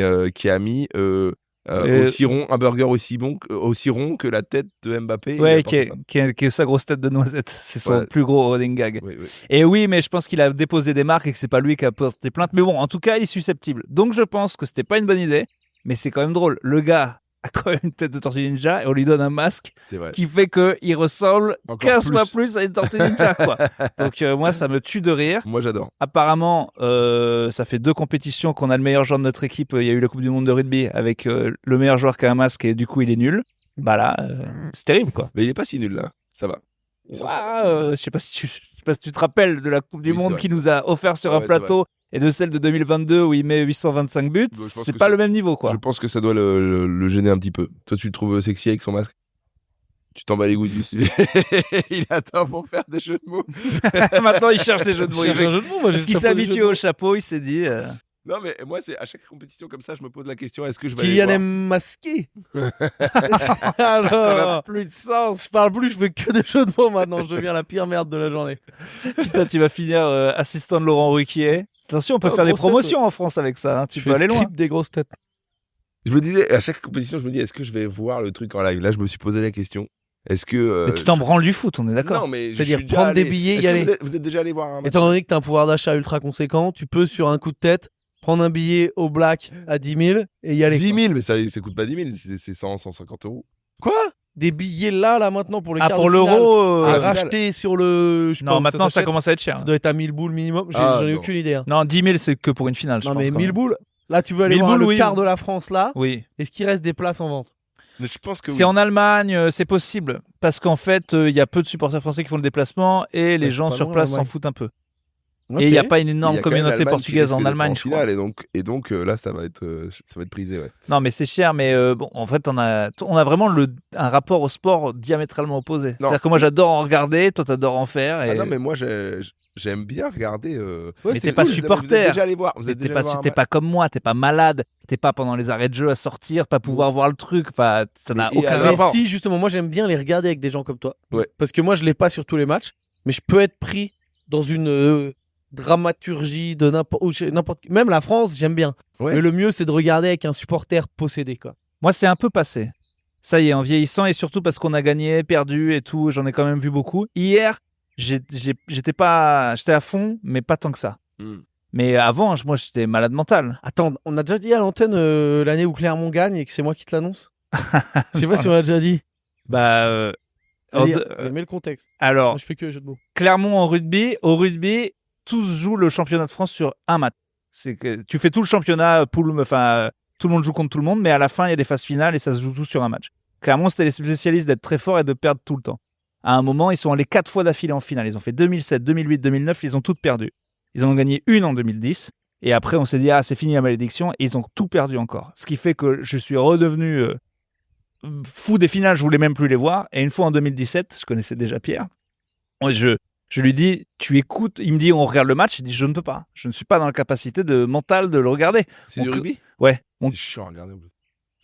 aussi rond, un burger aussi rond que la tête de Mbappé. Il a Ouais, porté plainte. qui est sa grosse tête de noisette. C'est son Ouais. plus gros running gag. Oui, oui. Et oui, mais je pense qu'il a déposé des marques et que c'est pas lui qui a porté plainte. Mais bon, en tout cas, il est susceptible. Donc je pense que c'était pas une bonne idée. Mais c'est quand même drôle. Le gars a quand même une tête de tortue ninja et on lui donne un masque C'est vrai. qui fait qu'il ressemble Encore 15 fois plus à une tortue ninja, quoi. Donc moi, ça me tue de rire. Moi, j'adore. Apparemment, ça fait 2 compétitions qu'on a le meilleur joueur de notre équipe. Il y a eu la Coupe du Monde de rugby avec le meilleur joueur qui a un masque et du coup il est nul. Bah là, c'est terrible quoi. Mais il est pas si nul là. Ça va. Il s'en sort. Je sais pas si tu te rappelles de la Coupe du Oui, c'est Monde vrai. qu'il nous a offert sur un Ouais, c'est plateau et de celle de 2022 où il met 825 buts. je pense C'est que pas c'est- le même niveau quoi. Je pense que ça doit le gêner un petit peu. Toi, tu le trouves sexy avec son masque? Tu t'en bats les couilles du sujet. Il attend pour faire des jeux de mots. Maintenant, il cherche des jeux de mots. Je cherche un jeu de mots, moi, j'ai Parce qu'il le s'est chapeau des habitué jeux de au mots. chapeau, il s'est dit. Non, mais moi, c'est à chaque compétition comme ça, je me pose la question est-ce que je vais aller Kylian voir masqué. Ça Alors, n'a plus de sens. je parle plus, je fais que des jeux de mots maintenant. Je deviens la pire merde de la journée. Putain, tu vas finir assistant de Laurent Ruquier. Attention, on peut Oh, faire des grosse tête, promotions en France avec ça. Hein. Tu Je peux fais aller loin. script des grosses têtes. Je me disais, à chaque compétition, je me dis est-ce que je vais voir le truc en live? Là, je me suis posé la question. Est-ce que. Mais tu t'en branles du foot, on est d'accord. Non, mais je C'est-à-dire suis déjà prendre des allé. billets, y Est-ce que aller. vous êtes déjà allé voir un match? Étant donné que tu as un pouvoir d'achat ultra conséquent, tu peux, sur un coup de tête, prendre un billet au black à 10 000 et y aller. 10 quoi. 000, mais ça coûte pas 10 000, c'est 100, 150 euros. Quoi? Des billets là, maintenant, pour les Ah, quarts pour de finale, l'euro. à Ah, racheter sur le. je sais pas Non, où maintenant ça s'achète. commence à être cher. Ça doit être à 1000 boules minimum. Ah, J'en ai non. aucune idée. Hein. Non, 10 000, c'est que pour une finale, je Non, pense. mais quand 1000 même. boules. Là, tu veux aller 1000 voir boules, le oui. quart de la France là. Oui. Est-ce qu'il reste des places en vente? Mais je pense que C'est oui. en Allemagne, c'est possible. Parce qu'en fait, il y a peu de supporters français qui font le déplacement et les c'est gens pas sur loin, place s'en l'Allemagne. foutent un peu. Ok. Et il n'y a pas une Il y énorme a quand même communauté l'Allemagne qui portugaise risque en d'être Allemagne, en je crois. finale, et donc là, ça va être prisé, ouais. Non, mais c'est cher, mais bon, en fait, on a vraiment un rapport au sport diamétralement opposé. C'est-à-dire que moi, j'adore en regarder, toi, t'adores en faire. Et... Ah non, mais moi, j'aime bien regarder. Ouais, mais c'est t'es pas cool. Vous supporter. êtes déjà allé voir. Vous Mais êtes t'es déjà pas, allé voir un t'es match. pas comme moi, t'es pas malade, t'es pas pendant les arrêts de jeu à sortir, pas pouvoir voir le truc. Enfin, ça n'a Mais- et aucun alors- Mais rapport. si, justement, moi j'aime bien les regarder avec des gens comme toi. Ouais. Parce que moi je l'ai pas sur tous les matchs, mais je peux être pris dans une dramaturgie de n'importe. Même la France, j'aime bien. Ouais. Mais le mieux c'est de regarder avec un supporter possédé, quoi. Moi, c'est un peu passé. Ça y est, en vieillissant, et surtout parce qu'on a gagné, perdu et tout, j'en ai quand même vu beaucoup. Hier, j'étais à fond, mais pas tant que ça. Hmm. Mais avant, moi, j'étais malade mental. Attends, on a déjà dit à l'antenne l'année où Clermont gagne et que c'est moi qui te l'annonce. Je sais pas si on l'a déjà dit. Bah, Allez, en- mets le contexte. alors, Moi, je fais que les jeux de mots. Clermont en rugby, au rugby, tous jouent le championnat de France sur un match. C'est que tu fais tout le championnat, tout le monde joue contre tout le monde, mais à la fin, il y a des phases finales et ça se joue tout sur un match. Clermont, c'était les spécialistes d'être très forts et de perdre tout le temps. À un moment, ils sont allés 4 fois d'affilée en finale. Ils ont fait 2007, 2008, 2009, ils ont toutes perdues. Ils en ont gagné une en 2010. Et après, on s'est dit, c'est fini la malédiction. Et ils ont tout perdu encore. Ce qui fait que je suis redevenu fou des finales. Je voulais même plus les voir. Et une fois en 2017, je connaissais déjà Pierre. Je lui dis, tu écoutes. Il me dit, on regarde le match. Il dit, je ne peux pas. Je ne suis pas dans la capacité mentale de le regarder. C'est du rugby. Ouais. C'est chiant à regarder.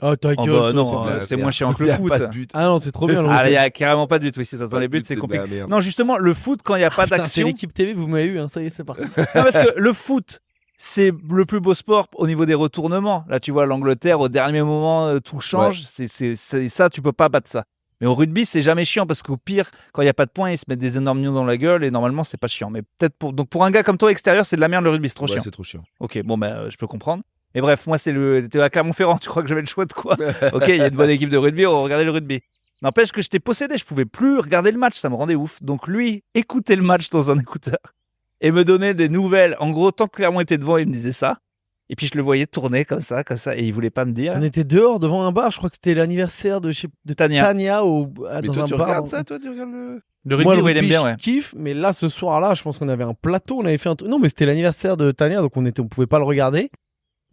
Oh, ta Oh, gueule, bah, toi, non, c'est- c'est moins chiant que le Il y a foot. pas de but. Ah non, c'est trop bien. le Ah, il rugby. y a carrément pas de but. Oui, si t'entends Pas les de buts, but, c'est de compliqué. la merde. Non, justement, le foot, quand il n'y a pas Putain, c'est d'action. l'équipe TV, vous m'avez eu, hein. Ça y est, c'est parti. Non, parce que le foot, c'est le plus beau sport au niveau des retournements. Là, tu vois, l'Angleterre, au dernier moment, tout change. C'est ça, tu peux pas battre ça. Mais au rugby, c'est jamais chiant parce qu'au pire, quand il n'y a pas de points, ils se mettent des énormes nions dans la gueule et normalement, c'est pas chiant. Mais peut-être donc pour un gars comme toi extérieur, c'est de la merde le rugby, c'est trop Ouais, chiant. c'est trop chiant. Ok, bon, je peux comprendre. Mais bref, moi, t'es à Clermont-Ferrand, tu crois que j'avais le choix de quoi? Ok, il y a une bonne équipe de rugby, on va regarder le rugby. N'empêche que j'étais possédé, je pouvais plus regarder le match, ça me rendait ouf. Donc lui, écouter le match dans un écouteur et me donner des nouvelles. En gros, tant que Clermont était devant, il me disait ça. Et puis je le voyais tourner comme ça, et il voulait pas me dire. On était dehors devant un bar. Je crois que c'était l'anniversaire de Tania. Tania Mais dans toi, un tu bar. regardes ça, toi, tu regardes le. Le rugby, Moi, le ouais, il aime rugby, bien, je ouais. kiffe, mais là, ce soir-là, je pense qu'on avait un plateau, on avait fait un truc. Non, mais c'était l'anniversaire de Tania, donc on pouvait pas le regarder.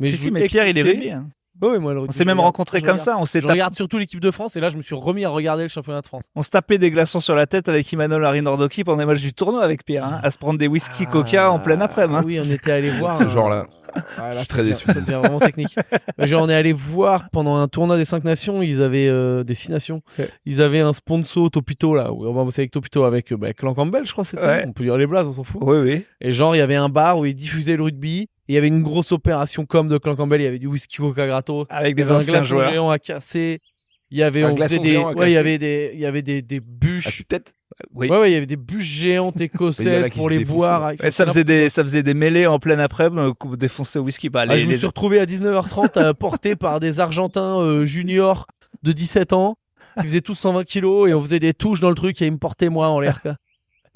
Si, mais Pierre, il est rugby. Hein. Ouais, moi, le On rugby, s'est je même regarde. rencontrés Je comme regarde. ça. On s'est Je regarde surtout l'équipe de France, et là, je me suis remis à regarder le championnat de France. On se tapait des glaçons sur la tête avec Imanol Arinordoki pendant les matchs du tournoi avec Pierre, hein, à se prendre des whisky coca en pleine après-midi. Hein. Oui, on était allé voir. Ce genre-là. Ouais, là, Je suis ça très devient- déçu. Ça devient vraiment technique. Genre, on est allé voir pendant un tournoi des 5 nations, ils avaient des 6 nations. Ouais. Ils avaient un sponsor Topito là, où on va bosser avec Topito avec Clan Campbell, je crois que c'était. Ouais. On peut dire les blazes, on s'en fout. Oui, oui. Et genre, il y avait un bar où ils diffusaient le rugby. Et il y avait une grosse opération comme de Clan Campbell. Il y avait du whisky coca gratos. Avec Il y des avait un anciens glaçon joueurs. géant à casser. Il y avait, Un on faisait glaçon des, géant à ouais, il y casser. avait des, il y avait des À bûches. tue-tête. Oui. Ouais, il y avait des bûches géantes Mais il y en écossaises a qui pour se les défoncent, boire. là. avec- Ouais, ça faisait des mêlées en pleine après-midi, défoncer au whisky. Bah, Je me suis retrouvé à 19h30 porté par des Argentins juniors de 17 ans qui faisaient tous 120 kilos et on faisait des touches dans le truc et ils me portaient moi en l'air. Quoi.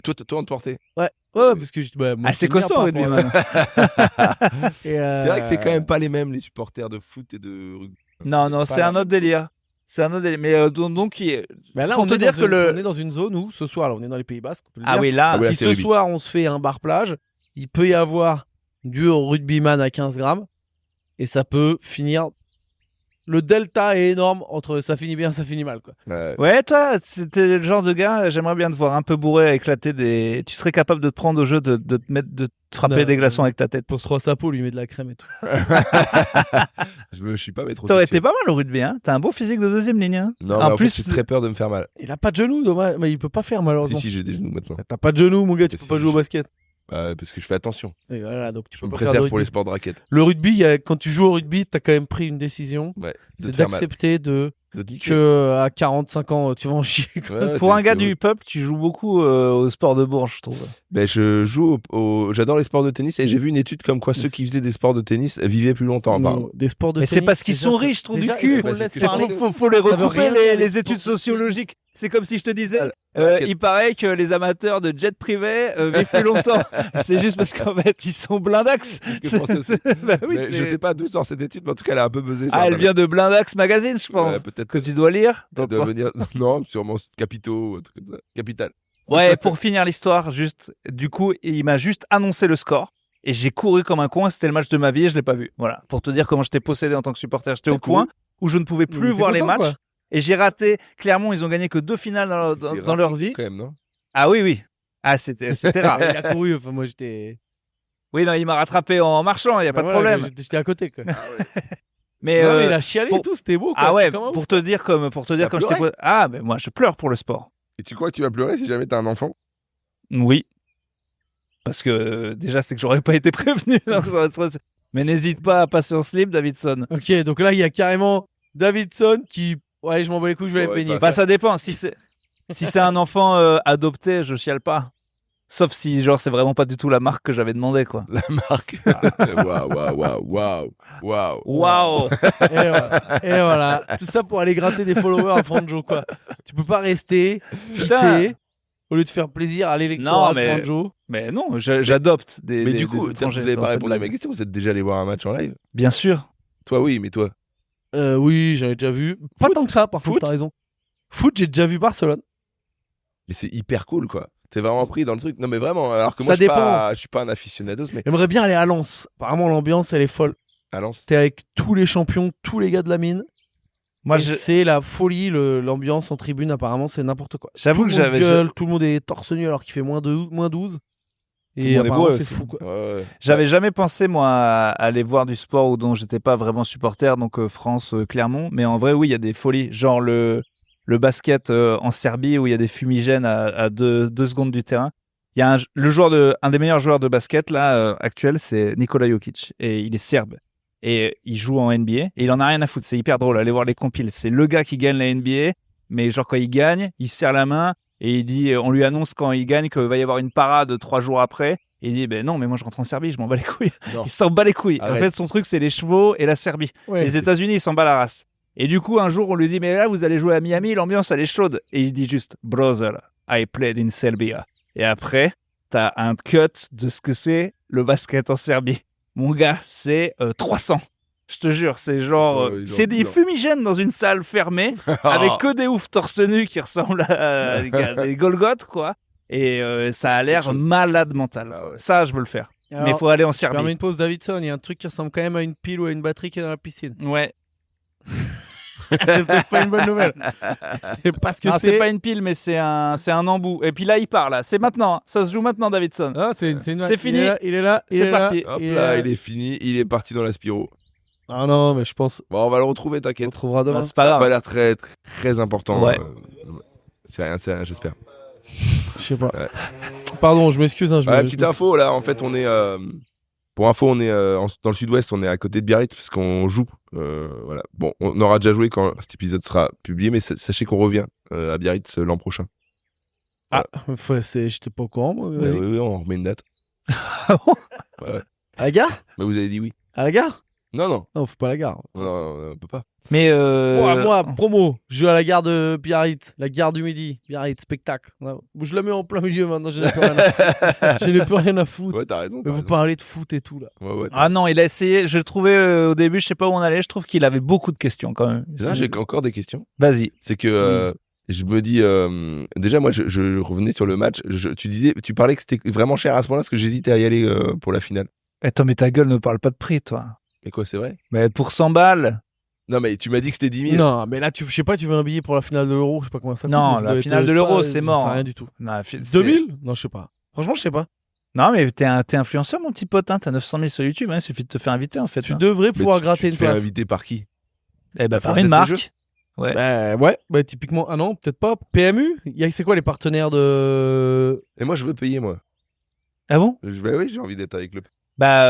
Toi, on te portait. Ouais, parce que moi, Ah, c'est j'aime bien costaud, par rugby, rapport à- man. Et, C'est vrai que c'est quand même pas les mêmes, les supporters de foot et de rugby. Non, pas c'est la- un autre délire. C'est un autre délire. Mais donc Bah là, Pour on te est dire dans que une- on est dans une zone où ce soir, là, on est dans les Pays Basques. on peut le ah dire. oui, là, Ah oui, là, Si c'est ce rugby. soir on se fait un bar plage, il peut y avoir du rugbyman à 15 grammes et ça peut finir. Le delta est énorme entre ça finit bien, ça finit mal. Quoi. ouais, toi, c'était le genre de gars. J'aimerais bien te voir un peu bourré, à éclater des. Tu serais capable de te prendre au jeu, de te frapper Non, des glaçons avec ta tête. Pose 3 sapots, lui met de la crème et tout. Je suis pas trop. T'aurais été pas mal au rugby, hein. T'as un beau physique de deuxième ligne. Hein. Non, En mais en plus, plus, j'ai très peur de me faire mal. Il a pas de genoux, dommage. Mais il peut pas faire malheureusement. Si, j'ai des genoux maintenant. T'as pas de genoux, mon gars, tu Mais peux si, pas si, jouer au si. basket. Parce que je fais attention. Et voilà, donc tu Je peux me pas faire de préserve pour les rugby. sports de raquette. Le rugby, quand tu joues au rugby, t'as quand même pris une décision. Ouais. De C'est te faire mal. d'accepter De te niquer. que à 45 ans, tu vas en chier. quoi. Ouais, Pour c'est- un gars c'est du peuple, tu joues beaucoup au sport de Bourges, je trouve. Ben, je joue j'adore les sports de tennis et j'ai vu une étude comme quoi ceux qui faisaient des sports de tennis vivaient plus longtemps. Non, apparemment. des sports de Mais c'est tennis, parce qu'ils déjà, sont ça- riches, trou du déjà, cul. il faut le C'est laisser ce que je parler. Faut les Ça veut recouper, rien dire, les les études sports- sociologiques. C'est comme si je te disais, Ouais. il paraît que les amateurs de jet privé vivent plus longtemps. C'est juste parce qu'en fait, ils sont blindax. C'est ce que je pensais aussi. Bah oui, Mais je c'est- sais pas d'où sort cette étude, mais en tout cas, elle a un peu buzzé. sur Ah, elle Internet. vient de Blindax Magazine, je pense. Ouais, peut-être Que tu dois lire. Elle doit venir. Non, sûrement Capitaux, un truc comme ça. Capital. Ouais, pour finir l'histoire, juste, du coup, il m'a juste annoncé le score. Et j'ai couru comme un con, c'était le match de ma vie et je l'ai pas vu. Voilà. Pour te dire comment j'étais possédé en tant que supporter. J'étais au couru. point où je ne pouvais plus Mais t'es voir les content, matchs. quoi. Et j'ai raté. Clermont, ils ont gagné que 2 finales C'est dans leur rare, vie. Quand même, non? Ah oui, oui. Ah, c'était rare. Il a couru, enfin moi j'étais. Oui, non, il m'a rattrapé en marchant, il n'y a pas de Bah voilà, problème. J'étais à côté quoi. Mais, Non, mais il a chialé pour- et tout, c'était beau. Quoi. ah ouais, Comme un ouf. pour te dire comme T'as j'étais. pleuré Ah, mais moi, je pleure pour le sport. Et tu crois que tu vas pleurer si jamais t'as un enfant? Oui. Parce que déjà, c'est que j'aurais pas été prévenu. Donc ça va être- Mais n'hésite pas à passer en slip, Davidson. Ok, donc là il y a carrément Davidson qui. Ouais, je m'en bats les couilles, je vais Ouais, les peigner. Bah, ça dépend. Si c'est un enfant adopté, je chiale pas. Sauf si, genre, c'est vraiment pas du tout la marque que j'avais demandé, quoi. La marque. Waouh, waouh, waouh, waouh, waouh. Waouh! Et voilà, tout ça pour aller gratter des followers à Franjo quoi. Tu peux pas rester, Putain. quitter, au lieu de faire plaisir à Non, l'électorat de mais- Franjo. Mais non, j'adopte des. Mais des- du des coup, vous étrangers n'avez dans pas cette répondu à ma blague. question. Vous êtes déjà allé voir un match en live? Bien sûr. Toi, oui, mais toi? Oui, j'avais déjà vu. Pas tant que ça, par contre, Foot t'as raison. Foot, j'ai déjà vu Barcelone. Mais c'est hyper cool, quoi. T'es vraiment pris dans le truc. Non, mais vraiment. Alors que Ça moi, dépend. je suis pas un aficionados, mais J'aimerais bien aller à Lens. Apparemment, l'ambiance, elle est folle. à Lens. T'es avec tous les champions, tous les gars de la mine. Moi, Et c'est la folie, l'ambiance en tribune, apparemment, c'est n'importe quoi. J'avoue Tout que le monde j'avais- gueule, tout le monde est torse nu alors qu'il fait moins 12. le Et monde est apparemment, beau c'est aussi. fou, quoi. Ouais. J'avais jamais pensé, moi, à aller voir du sport ou dont j'étais pas vraiment supporter, donc France, Clermont. Mais en vrai, oui, il y a des folies. Genre le basket en Serbie où il y a des fumigènes à 2 secondes du terrain. Il y a un des meilleurs joueurs de basket, là, actuel, c'est Nikola Jokic. Et il est serbe. Et il joue en NBA. Et il en a rien à foutre. C'est hyper drôle. Allez voir les compiles. C'est le gars qui gagne la NBA. Mais genre, quand il gagne, il se serre la main. Et il dit, on lui annonce quand il gagne qu'il va y avoir une parade 3 jours après. Et il dit, ben non, mais moi je rentre en Serbie, je m'en bats les couilles. Non. Il s'en bat les couilles. Arrête. En fait, son truc, c'est les chevaux et la Serbie. Ouais, Les États-Unis, ils s'en bat la race. Et du coup, un jour, on lui dit, mais là, vous allez jouer à Miami, l'ambiance, elle est chaude. Et il dit juste, brother, I played in Serbia. Et après, t'as un cut de ce que c'est le basket en Serbie. Mon gars, c'est 300. Je te jure, c'est genre, Ils ont- c'est des ils ont- fumigènes dans une salle fermée avec que des oufs torse nu qui ressemblent à des Golgoth, quoi. Et ça a l'air malade mental. Ah ouais. Ça, je veux le faire. Alors, Mais il faut aller en je permets Serbie. une pause, Davidson. Il y a un truc qui ressemble quand même à une pile ou à une batterie qui est dans la piscine. Ouais. C'est peut-être pas une bonne nouvelle. Je sais pas ce que Non, c'est. c'est pas une pile, mais c'est un embout. Et puis là, il part, là. C'est maintenant. Ça se joue maintenant, Davidson. Ah, c'est une C'est fini. Il est là. C'est parti. Hop là, il est fini. Il est parti dans la Spiro. Ah non, mais je pense Bon, on va le retrouver, qu'on t'inquiète. trouvera demain. Bah, c'est pas Ça a grave. pas l'air très, très important. Ouais. C'est rien, j'espère. Je sais pas. Ouais. Pardon, je m'excuse. Hein, Petite info, là, en fait, on est. Pour info, on est dans le sud-ouest, on est à côté de Biarritz parce qu'on joue. Voilà. Bon, on aura déjà joué quand cet épisode sera publié, mais sachez qu'on revient à Biarritz l'an prochain. Ah, j'étais pas au courant. Moi, Oui, vas-y. oui, on remet une date. À la gare Mais vous avez dit oui. À la gare Non, Non, faut pas à la gare. on peut pas. Mais Moi, promo, je joue à la gare de Biarritz, la gare du Midi, Biarritz, spectacle. Je la mets en plein milieu maintenant, je n'ai plus rien à foutre. Je n'ai plus rien à foutre. Ouais, t'as raison. Mais t'as vous raison. parlez de foot et tout là. Ouais. Ah non, il a essayé. Je le trouvais au début, je sais pas où on allait. Je trouve qu'il avait beaucoup de questions quand même. Là, j'ai encore des questions. Vas-y. C'est que je me dis déjà moi je revenais sur le match. Tu parlais que c'était vraiment cher à ce moment-là parce que j'hésitais à y aller pour la finale. Attends, mais ta gueule ne parle pas de prix, toi. Mais quoi, c'est vrai? Mais pour 100 balles. Non, mais tu m'as dit que c'était 10 000. Non, mais là, je sais pas, tu veux un billet pour la finale de l'Euro, je sais pas comment ça coûte. Non, mais ça la doit être, finale je de sais l'Euro, pas, c'est j'en mort. sais rien du tout. Non, c'est- 2000 Non, je sais pas. Franchement, je sais pas. Non, mais t'es influenceur, mon petit pote. Hein. T'as 900 000 sur YouTube. Hein. Il suffit de te faire inviter, en fait. Tu hein. devrais Mais pouvoir tu gratter une te fais place. inviter par qui? Eh ben, par Française une des Jeux. marque. Ouais. Ouais, typiquement. Ah non, peut-être pas. PMU C'est quoi les partenaires de. Et moi, je veux payer, moi. Ah bon? Oui, j'ai envie d'être avec le Bah,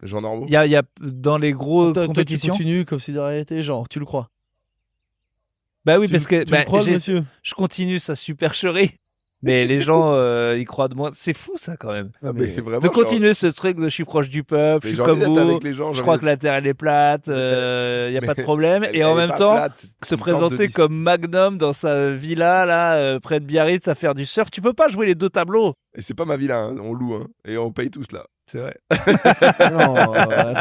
Jean Normaux. il y a dans les gros Toi, tu compétitions. continues comme si de rien n'était, genre, tu le crois. Bah oui, Tu- parce que tu bah, le crois, j'ai- monsieur je continue sa supercherie. Mais les gens, ils croient de moi. C'est fou, ça, quand même. Ah, mais vraiment, De continuer ce truc de je suis proche du peuple, je suis j'ai envie comme d'être vous, avec les gens. je crois que la Terre, elle est plate, il n'y a pas de problème. Et en même temps, se présenter comme Magnum dans sa villa, là, près de Biarritz, à faire du surf. Tu peux pas jouer les deux tableaux. Et c'est pas ma villa, hein, on loue, hein, et on paye tous là. C'est vrai. Non,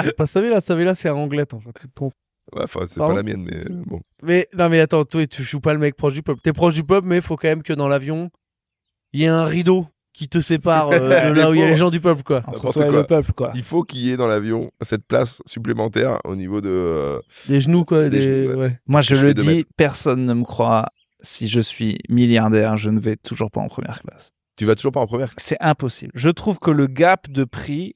c'est pas sa villa, c'est un Anglette en fait. Ouais, enfin, c'est Pardon pas la mienne, mais bon. Mais non, mais attends, toi, tu joues pas le mec proche du peuple. T'es proche du peuple, mais il faut quand même que dans l'avion, il y ait un rideau qui te sépare de là où il y a les gens du peuple, quoi. Entre N'importe toi et quoi. le peuple, quoi. Il faut qu'il y ait dans l'avion cette place supplémentaire au niveau de. Des genoux, quoi. Des Des... genoux, ouais. Moi, je Je le fais 2 dis, mètres. personne ne me croit. Si je suis milliardaire, je ne vais toujours pas en première classe. Tu vas toujours pas en première classe. C'est impossible. Je trouve que le gap de prix,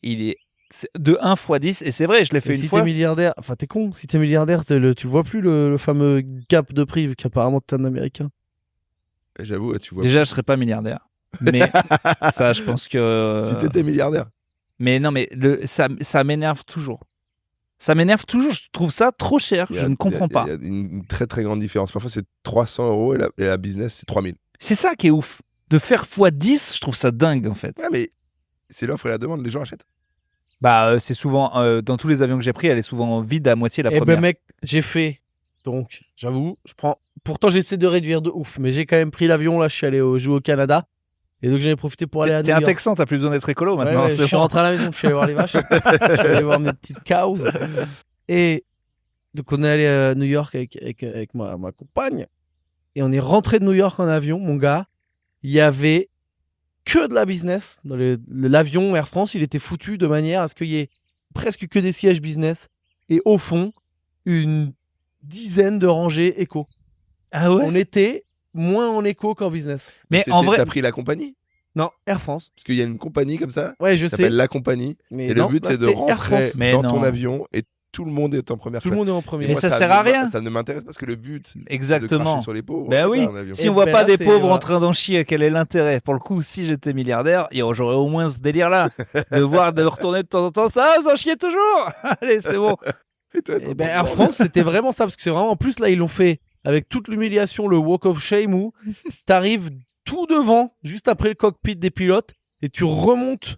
c'est de 1 x 10. Et c'est vrai, je l'ai fait Et une si fois. t'es milliardaire, enfin t'es con, si t'es milliardaire, tu le vois plus le fameux gap de prix, vu qu'apparemment t'es un américain. Et j'avoue, tu vois. Déjà, je serais pas milliardaire. Mais ça, je pense que. Si t'étais milliardaire. Mais non, mais ça m'énerve toujours. Ça m'énerve toujours. Je trouve ça trop cher. Il y a- Je ne comprends pas. Il y a une très très grande différence. Parfois, c'est 300 euros et la business, c'est 3000. C'est ça qui est ouf. De faire x10, je trouve ça dingue, en fait. Ouais, mais c'est l'offre et la demande, les gens achètent. Bah, c'est souvent. Dans tous les avions que j'ai pris, elle est souvent vide à moitié la Eh première. ben mec, j'ai fait. Donc, j'avoue, je prends. Pourtant, j'essaie de réduire de ouf, mais j'ai quand même pris l'avion. Là, je suis allé jouer au Canada. Et donc, j'en ai profité pour aller à T'es New un York. Texan, t'as plus besoin d'être écolo maintenant. Ouais, c'est je suis bon. rentré à la maison, je suis allé voir les vaches. Je suis allé voir mes petites cows. Et donc, on est allé à New York avec ma compagne. et on est rentré de New York en avion, mon gars. Il y avait que de la business. Dans l'avion Air France, il était foutu de manière à ce qu'il y ait presque que des sièges business. Et au fond, une dizaine de rangées éco. Ah ouais. On était moins en éco qu'en business. Mais en vrai, T'as pris la compagnie? Non, Air France. Parce qu'il y a une compagnie comme ça, Ouais, je qui s'appelle sais. La Compagnie. Mais Et non, le but, bah, c'est de c'était Air rentrer France. Mais dans ton non. avion et tout le monde est en première Tout le classe. monde est en premier. Mais moi, ça sert à rien. Ça ne m'intéresse parce que le but, c'est de exactement. cracher sur les pauvres. Ben oui. dans l'avion. Si Et on voit ben pas là, des c'est- pauvres voilà. en train d'en chier, quel est l'intérêt? Pour le coup, si j'étais milliardaire, j'aurais au moins ce délire-là. de retourner de temps en temps, ça, vous en chiez toujours. Allez, c'est bon. Et toi, Eh ben, Air France, c'était vraiment ça. Parce que c'est vraiment, en plus, là, ils l'ont fait avec toute l'humiliation, le walk of shame où t'arrives tout devant, juste après le cockpit des pilotes, et tu remontes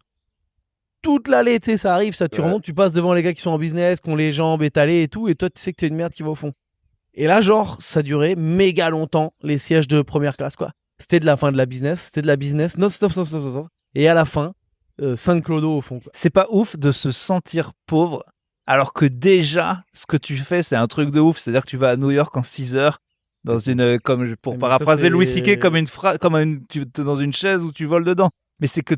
toute l'allée, tu sais, ça arrive, ça, tu Ouais. remontes, tu passes devant les gars qui sont en business, qui ont les jambes étalées et tout, et toi, tu sais que t'es une merde qui va au fond. Et là, genre, ça durait méga longtemps, les sièges de première classe, quoi. C'était de la fin de la business, c'était de la business, non-stop, non-stop, non-stop. Et à la fin, 5 clodos au fond, quoi. C'est pas ouf de se sentir pauvre alors que déjà, ce que tu fais, c'est un truc de ouf. C'est-à-dire que tu vas à New York en 6 heures dans une, pour Mais paraphraser ça, Louis c'est- C.K. Tu es dans une chaise où tu voles dedans. Mais c'est que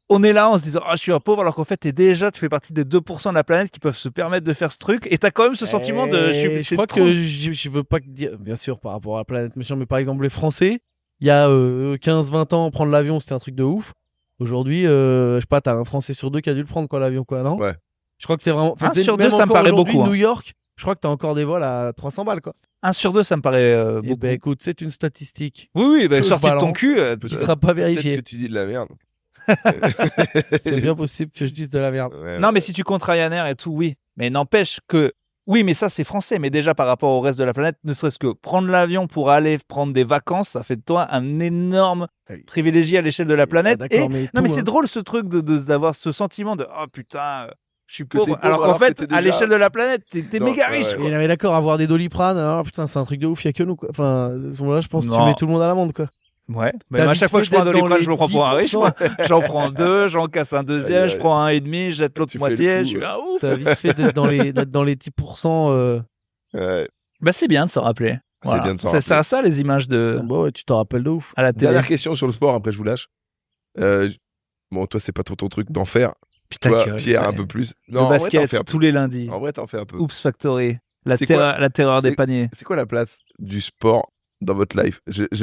on est là en se disant, je suis un pauvre, alors qu'en fait, tu fais partie des 2% de la planète qui peuvent se permettre de faire ce truc. Et t'as quand même ce sentiment de, Je c'est crois trop- que je veux pas dire, bien sûr, par rapport à la planète méchant, mais par exemple, les Français, il y a 15-20 ans, prendre l'avion, c'était un truc de ouf. Aujourd'hui, je sais pas, t'as un Français sur 2 qui a dû le prendre, quoi, l'avion, quoi, non? Ouais. Je crois que c'est vraiment. Un tu sais, sur même 2, ça me encore paraît aujourd'hui, beaucoup, hein. New York, je crois que t'as encore des vols à 300 balles, quoi. 1 sur 2, ça me paraît Eh beaucoup. ben, écoute, c'est une statistique Oui, que je sorti de ton balance. cul. qui sera pas Peut-être vérifiée. que tu dis de la merde. C'est bien possible que je dise de la merde. Ouais, Non, ouais. mais si tu comptes Ryanair et tout, oui. Mais n'empêche que. Oui, mais ça, c'est français. Mais déjà, par rapport au reste de la planète, ne serait-ce que prendre l'avion pour aller prendre des vacances, ça fait de toi un énorme privilégié à l'échelle de la planète. Ah, d'accord, Et mais non, mais tout, c'est hein. drôle ce truc d'avoir ce sentiment de oh putain, je suis Que t'es pauvre. pauvre Alors qu'en alors que fait, t'es à déjà- l'échelle de la planète, t'es Non, méga ouais, riche. ouais. quoi. Et mais d'accord, avoir des Doliprane, alors putain, c'est un truc de ouf, il y a que nous, quoi. Enfin, à ce moment-là, je pense que tu Non. mets tout le monde à l'amende, quoi. Ouais. Mais T'as à vite chaque fois que je fait prends un d'être dans Doliprane, les je me prends pour un riche. 10%. Moi. J'en prends 2, j'en casse un deuxième, Aïe, je aïe. prends un et demi, je jette l'autre Tu fais le moitié. fou, Je suis ouais. un ouf. T'as vite fait d'être dans les 10%. Ouais. Bah c'est bien de s'en rappeler. C'est Voilà. bien de s'en C'est rappeler. ça les images de Bah ouais, tu t'en rappelles de ouf. à la télé. Dernière question sur le sport, après je vous lâche. Bon, toi, c'est pas trop ton truc d'en faire. Putain, Toi, gueule, Pierre, ouais. un peu plus. Le Non, en vrai, t'en basket fais un peu. tous les lundis. En vrai, t'en fais un peu. Oops Factory. La C'est terreur des c'est- paniers. C'est quoi la place du sport dans votre life?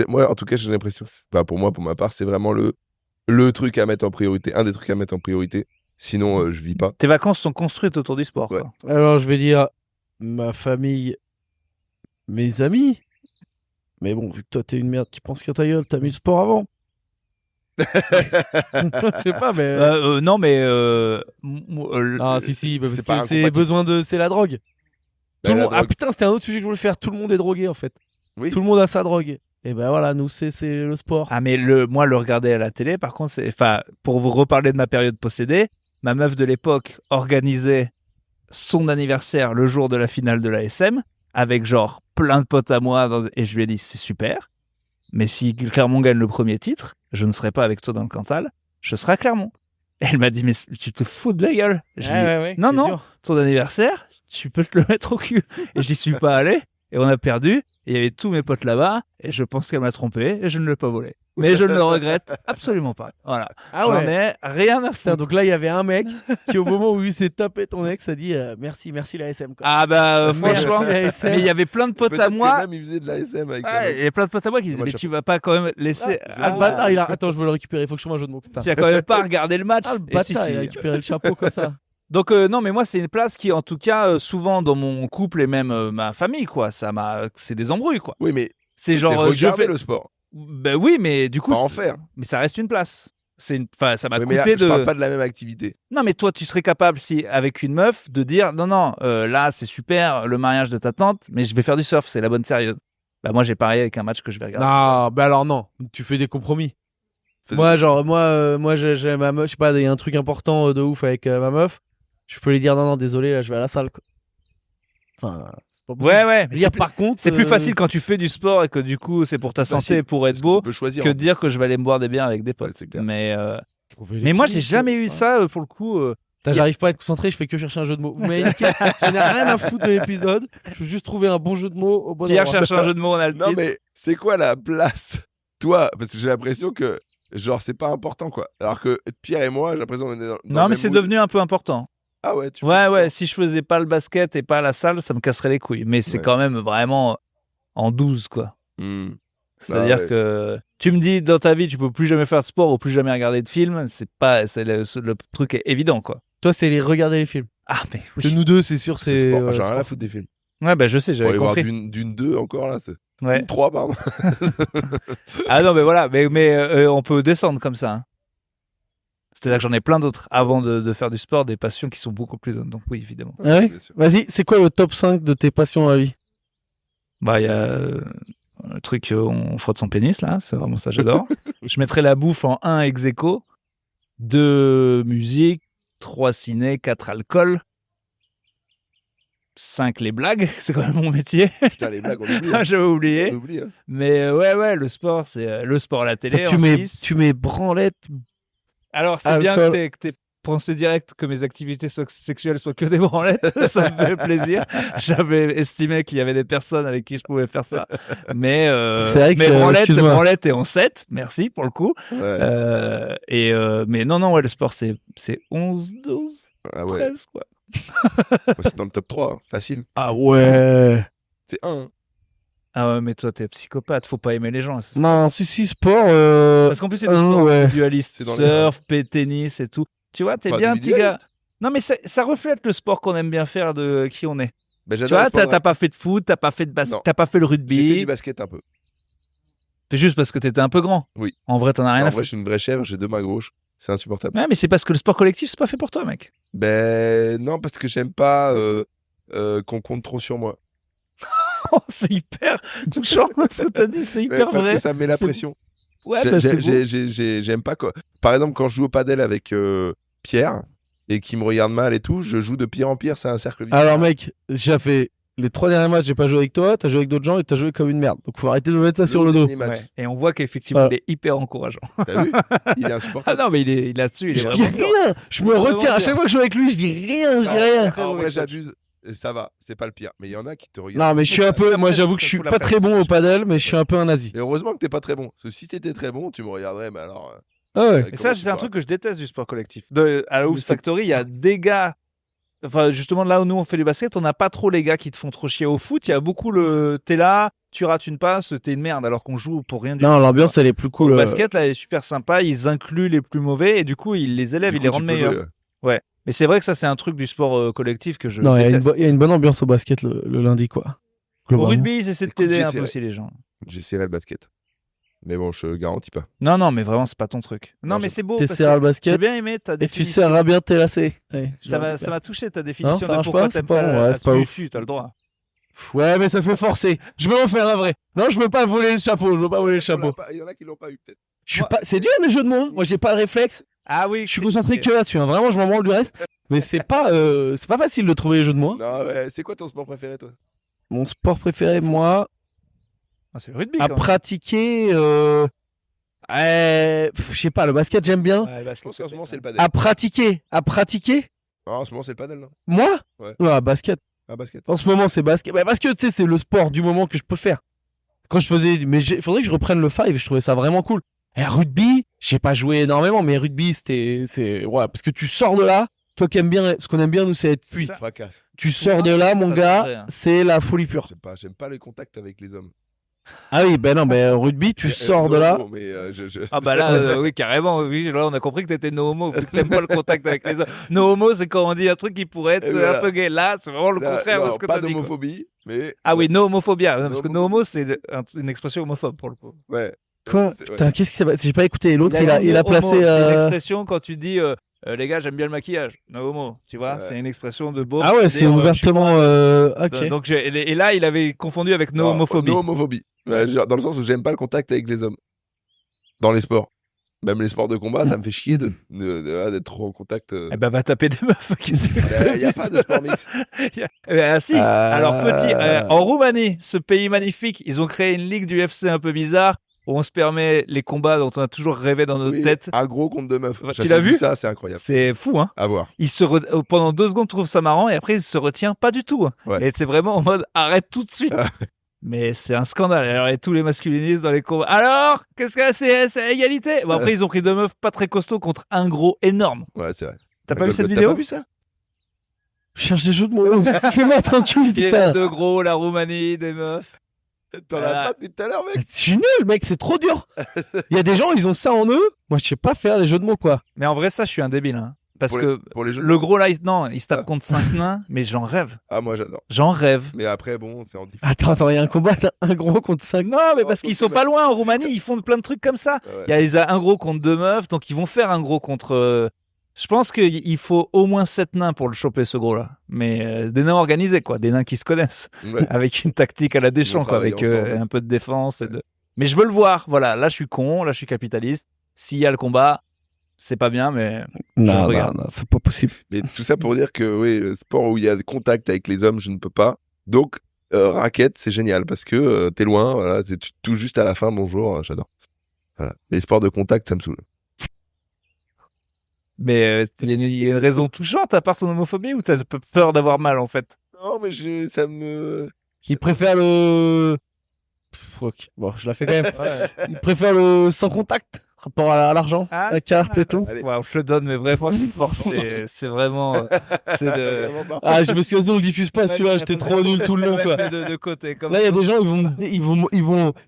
Moi, en tout cas, j'ai l'impression, pour moi, pour ma part, c'est vraiment le truc à mettre en priorité, un des trucs à mettre en priorité. Sinon, je vis pas. Tes vacances sont construites autour du sport. Ouais. Quoi. Alors, je vais dire ma famille, mes amis. Mais bon, vu que toi, t'es une merde qui pense qu'à ta gueule, t'as mis le sport avant. Je sais pas, mais. Non, mais. Ah, si, bah, parce c'est pas que c'est incompatible. besoin de. C'est la drogue. Bah, Tout le la monde... Ah drogue. putain, c'était un autre sujet que je voulais faire. Tout le monde est drogué, en fait. Oui. Tout le monde a sa drogue. Et ben voilà, nous, c'est le sport. Ah, mais moi, le regarder à la télé, par contre, pour vous reparler de ma période possédée, ma meuf de l'époque organisait son anniversaire le jour de la finale de la SM avec genre plein de potes à moi et je lui ai dit c'est super, mais si Clermont gagne le premier titre, je ne serai pas avec toi dans le Cantal, je serai à Clermont. Et elle m'a dit mais tu te fous de la gueule. J'ai dit, non, c'est non. dur. ton anniversaire, tu peux te le mettre au cul. Et j'y suis pas allé et on a perdu. Et il y avait tous mes potes là-bas et je pense qu'elle m'a trompé et je ne l'ai pas volé. Mais je ne le regrette absolument pas. Voilà. Ah J'en ouais. ai rien à Putain, foutre. donc là, il y avait un mec qui, au moment où il s'est tapé ton ex, a dit merci la SM. Quoi. Ah bah Merci, franchement, la SM. mais il y avait plein de potes Peut-être à que moi. même, il faisait de la SM avec Ouais, il y a plein de potes à moi qui disaient Moi, mais je- tu vas pas quand même laisser. Ah, le bâtard, il a. Attends, je veux le récupérer. Il faut que je trouve un jeu de mots. Putain. Tu as quand même pas regardé le match. Ah, le Et bâtard, si, si. il a récupéré le chapeau comme ça. Donc non, mais moi c'est une place qui, en tout cas, souvent dans mon couple et même ma famille, quoi, c'est des embrouilles, quoi. Oui, mais C'est c'est genre, regarder le sport, ben oui, mais du coup, pas en faire. mais ça reste une place. Enfin, ça m'a Oui, mais là, coûté je de. parle pas de la même activité. Non, mais toi, tu serais capable, si avec une meuf, de dire non, là c'est super, le mariage de ta tante, mais je vais faire du surf, c'est la bonne sérieuse. Bah moi j'ai parié avec un match que je vais regarder. Non, bah alors non. Tu fais des compromis. Moi, genre, moi j'ai ma meuf. Je sais pas, il y a un truc important de ouf avec ma meuf. Je peux lui dire non, désolé, là, je vais à la salle. Quoi. Enfin, c'est pas possible. Ouais, mais Dire, par contre, c'est plus facile quand tu fais du sport et que du coup c'est pour ta santé facile. et pour être beau On peut choisir. que de dire que je vais aller me boire des bières avec des potes. Ouais, c'est clair. Mais trouver moi j'ai l'équilibre, jamais eu enfin. ça pour le coup. J'arrive pas à être concentré, je fais que chercher un jeu de mots. Vous m'avez dit que je n'ai rien à foutre de l'épisode. Je veux juste trouver un bon jeu de mots au bon Pierre endroit. cherche un jeu de mots, on a le Non, titre. mais c'est quoi la place, toi? Parce que j'ai l'impression que, genre, c'est pas important, quoi. Alors que Pierre et moi, j'ai l'impression qu'on est dans le Non, mais même c'est mood. devenu un peu important. Ah ouais, tu Ouais, fais- ouais, si je faisais pas le basket et pas la salle, ça me casserait les couilles. Mais c'est Ouais. quand même vraiment en 12, quoi. Hmm. C'est-à-dire ouais. que tu me dis dans ta vie, tu peux plus jamais faire de sport ou plus jamais regarder de film, c'est le truc est évident, quoi. Toi, c'est les regarder les films. Ah, mais De oui. nous deux, c'est sûr, C'est c'est. sport. ouais, J'ai rien sport. à foutre des films. Ouais, bah je sais, On va j'avais aller voir compris. d'une 2 encore, là. Ouais. Une 3, pardon. Ah non, mais voilà, mais on peut descendre comme ça. Hein. C'est-à-dire que j'en ai plein d'autres avant de faire du sport, des passions qui sont beaucoup plus. Donc oui, évidemment. Ah ouais Bien sûr. Vas-y, c'est quoi le top 5 de tes passions à la vie? Bah, il y a le truc, on frotte son pénis, là. C'est vraiment ça, j'adore. Je mettrais la bouffe en 1 ex aequo, 2 musique, 3 ciné, 4 alcool, 5 les blagues. C'est quand même mon métier. Putain, les blagues, on oublie. hein. J'avais oublié. On oublie, hein. Mais ouais, le sport, c'est le sport à la télé. Tu en mets, Suisse. tu mets branlette. Alors, c'est bien Alcool. que t'aies pensé direct que mes activités sexuelles soient que des branlettes. Ça me fait plaisir. J'avais estimé qu'il y avait des personnes avec qui je pouvais faire ça. Mais, C'est vrai mais que, excuse-moi. branlette est en 7. Merci pour le coup. Ouais. Mais non, ouais, le sport, c'est 11, 12, Ah ouais. 13, quoi. Ouais, c'est dans le top 3, hein. Facile. Ah ouais. C'est 1. Ah ouais, mais toi, t'es psychopathe. Faut pas aimer les gens. c'est ça. Non, si, sport. Parce qu'en plus, c'est des ah, sports ouais. individualistes. C'est dans les- Surf, tennis et tout. Tu vois, t'es Pas bien un petit individualiste. gars. Non, mais ça reflète le sport qu'on aime bien faire de qui on est. Ben, Tu j'adore vois, le sport t'as pas fait de foot, t'as pas fait de Non. basket, t'as pas fait le J'ai fait du rugby. basket un peu. C'est juste parce que t'étais un peu grand. Oui. En vrai, t'en as rien En à vrai, foutre. je suis une vraie chèvre, j'ai 2 mains gauches. C'est insupportable. Ouais, mais c'est parce que le sport collectif, c'est pas fait pour toi, mec. Ben non, parce que j'aime pas qu'on compte trop sur moi. Oh, c'est hyper touchant ce que t'as dit, c'est Ouais, hyper parce vrai. que ça me met la C'est- pression. Ouais, bah, c'est beau. J'aime pas quoi. Par exemple, quand je joue au padel avec Pierre et qu'il me regarde mal et tout, je joue de pire en pire, c'est un cercle vicieux. Alors, mec, j'ai fait les 3 derniers matchs, j'ai pas joué avec toi, t'as joué avec d'autres gens et t'as joué comme une merde. Donc, faut arrêter de me mettre ça sur le dos. dernier match. Ouais. Et on voit qu'effectivement, Voilà. il est hyper encourageant. T'as vu? Il est Ah insupportable. non, mais il est là-dessus, il est Je dis vraiment. rien, je me Vraiment retiens. À bien. chaque fois que je joue avec lui, je dis rien, je dis rien. Ah, en mauvais vrai, coach. j'abuse. Ça va, c'est pas le pire. Mais il y en a qui te regardent. Non, mais je suis un peu, moi j'avoue que je suis Ça fout la pas très pression. bon au padel, mais je suis un peu un nazi. Et heureusement que t'es pas très bon. Parce que si t'étais très bon, tu me regarderais, mais alors. Ah ouais. Et ça, c'est un truc que je déteste du sport collectif. À la Hoops Mais c'est- Factory, il y a des gars. Enfin, justement, là où nous on fait du basket, on n'a pas trop les gars qui te font trop chier au foot. Il y a beaucoup le. T'es là, tu rates une passe, t'es une merde, alors qu'on joue pour rien du Non, tout. l'ambiance elle est plus cool. Le basket, là, elle est super sympa. Ils incluent les plus mauvais et du coup, ils les élèvent, Du ils les coup, rendent tu peux meilleurs. jouer. Mais c'est vrai que ça, c'est un truc du sport collectif que je Non, il y a déteste. il y a une bonne ambiance au basket le lundi, quoi. Au Globalement. rugby, ils essaient de Écoute, t'aider un peu j'essaierai. aussi, les gens. J'essaierai le basket. Mais bon, je garantis pas. Non, mais vraiment, c'est pas ton truc. Non, Non, mais je- c'est beau. Parce T'essaieras que le basket j'ai bien aimé ta et tu définition. serras bien tes lacets. Ouais, Ça m'a touché ta définition ça de marche pourquoi pas, c'est t'aimes pas pas bon, la ouais, c'est pas ouf. t'as le droit. Ouais, mais ça fait forcer. Je veux en faire un vrai. Non, je veux pas voler le chapeau. Je veux pas voler le chapeau. Il y en a qui l'ont pas eu, peut-être. Je suis Moi- pas. C'est dur les jeux de mots. Moi, j'ai pas le réflexe. Ah oui, Je suis concentré que là-dessus. Hein. Vraiment, je m'en branle du reste. Mais c'est pas facile de trouver les jeux de mots. Non, ouais. C'est quoi ton sport préféré, toi? Mon sport préféré, moi, Ah, c'est le rugby, à quand même. pratiquer. Je sais pas. Le basket, j'aime bien. Ouais, le Je basket, pense qu'en ce moment, c'est le padel. À pratiquer. Ah, en ce moment, c'est le padel, non? Moi. Ouais. Basket. Ah, basket. En ce moment, c'est basket. Bah, parce que tu sais, c'est le sport du moment que je peux faire. Quand je faisais, mais il faudrait que je reprenne le five. Je trouvais ça vraiment cool. Et rugby, j'ai pas joué énormément, mais rugby, ouais, parce que tu sors de là. Toi qui aimes bien, ce qu'on aime bien nous, c'est être C'est puits. ça. Fracasse. Tu sors de là, mon T'as gars, compris, hein. c'est la folie pure. J'aime pas le contact avec les hommes. Ah oui, ben non, mais rugby, tu sors de là. Non, mais Ah bah là, oui, carrément, oui, là on a compris que t'étais no homo, que t'aimes pas le contact avec les hommes. No homo, c'est quand on dit un truc qui pourrait être Et voilà. un peu gay. Là, c'est vraiment le Là, contraire de non, ce que pas t'as dit. quoi. d'homophobie, mais. Ah oui, no homophobia, parce que No no homo, c'est une expression homophobe pour le coup. Ouais. Quoi C'est- ouais. Putain, qu'est-ce qui s'est passé? J'ai pas écouté. L'autre, il Le a homo, placé. C'est une expression quand tu dis les gars, j'aime bien le maquillage. No homo, tu vois, Ouais. c'est une expression de beau. Ah ouais, c'est ouvertement. Ok. Donc, et là, il avait confondu avec no Non, homophobie. No homophobie. Ouais, genre, dans le sens où j'aime pas le contact avec les hommes. Dans les sports. Même les sports de combat, ça me fait chier d'être trop en contact. Eh ben, va taper des meufs. Qu'est-ce que je te Il n'y a dis pas de sport mix. Ah si. Alors petit, en Roumanie, ce pays magnifique, ils ont créé une ligue du UFC un peu bizarre. où on se permet les combats dont on a toujours rêvé dans notre Oui, tête. un gros contre deux meufs. Ouais, tu J'ai l'as vu ça, c'est incroyable. C'est fou, hein. À voir. Pendant 2 secondes, trouve ça marrant et après, il se retient pas du tout. Ouais. Et c'est vraiment en mode arrête tout de suite. Mais c'est un scandale. Alors, il y a tous les masculinistes dans les combats. Alors, qu'est-ce que c'est à égalité? Bon, après, ils ont pris 2 meufs pas très costauds contre un gros énorme. Ouais, c'est vrai. T'as pas vu cette T'as vidéo? pas vu ça? Je cherche des jeux de mots. C'est moi tranquille, Il y a putain. 2 gros, la Roumanie, des meufs. T'en Voilà. as pas depuis tout à l'heure, mec. Je suis nul, mec, c'est trop dur. Il y a des gens, ils ont ça en eux. Moi, je sais pas faire des jeux de mots, quoi. Mais en vrai, ça, je suis un débile. Hein. Parce que Pour les jeux de le mots. gros là, il se tape contre 5 nains, mais j'en rêve. Ah, moi, j'adore. J'en rêve. Mais après, bon, c'est en différent. Attends, il y a un combat, un gros contre 5. Non, mais parce qu'ils sont pas loin en Roumanie, ils font plein de trucs comme ça. Ouais. Il y a un gros contre 2 meufs, donc ils vont faire un gros contre. Je pense qu'il faut au moins 7 nains pour le choper, ce gros-là. Mais des nains organisés, quoi. Des nains qui se connaissent. Ouais. Avec une tactique à la Deschamps, quoi. travailler Avec ensemble. un peu de défense. Mais je veux le voir. Voilà, là, je suis con. Là, je suis capitaliste. S'il y a le combat, c'est pas bien, mais. Non, regarde. non, c'est pas possible. Mais tout ça pour dire que, oui, le sport où il y a contact avec les hommes, je ne peux pas. Donc, raquette, c'est génial parce que t'es loin, voilà, tu te touches juste à la fin, bonjour, j'adore. Voilà. Les sports de contact, ça me saoule. Mais il y a une raison touchante à part ton homophobie ou t'as peur d'avoir mal, en fait? Non, mais ça me. Il préfère le. Fuck. Bon, je la fais quand même. Il préfère le sans contact, rapport à l'argent, Ah. la carte et tout. Allez. Waouh, je le donne, mais vraiment, c'est fort. C'est vraiment. C'est de. Vraiment pas. Ah, je me suis dit, on le diffuse pas celui-là, j'étais trop nul tout le long, quoi. Mettre de côté. Comme Là, il y a des gens, ils vont, tu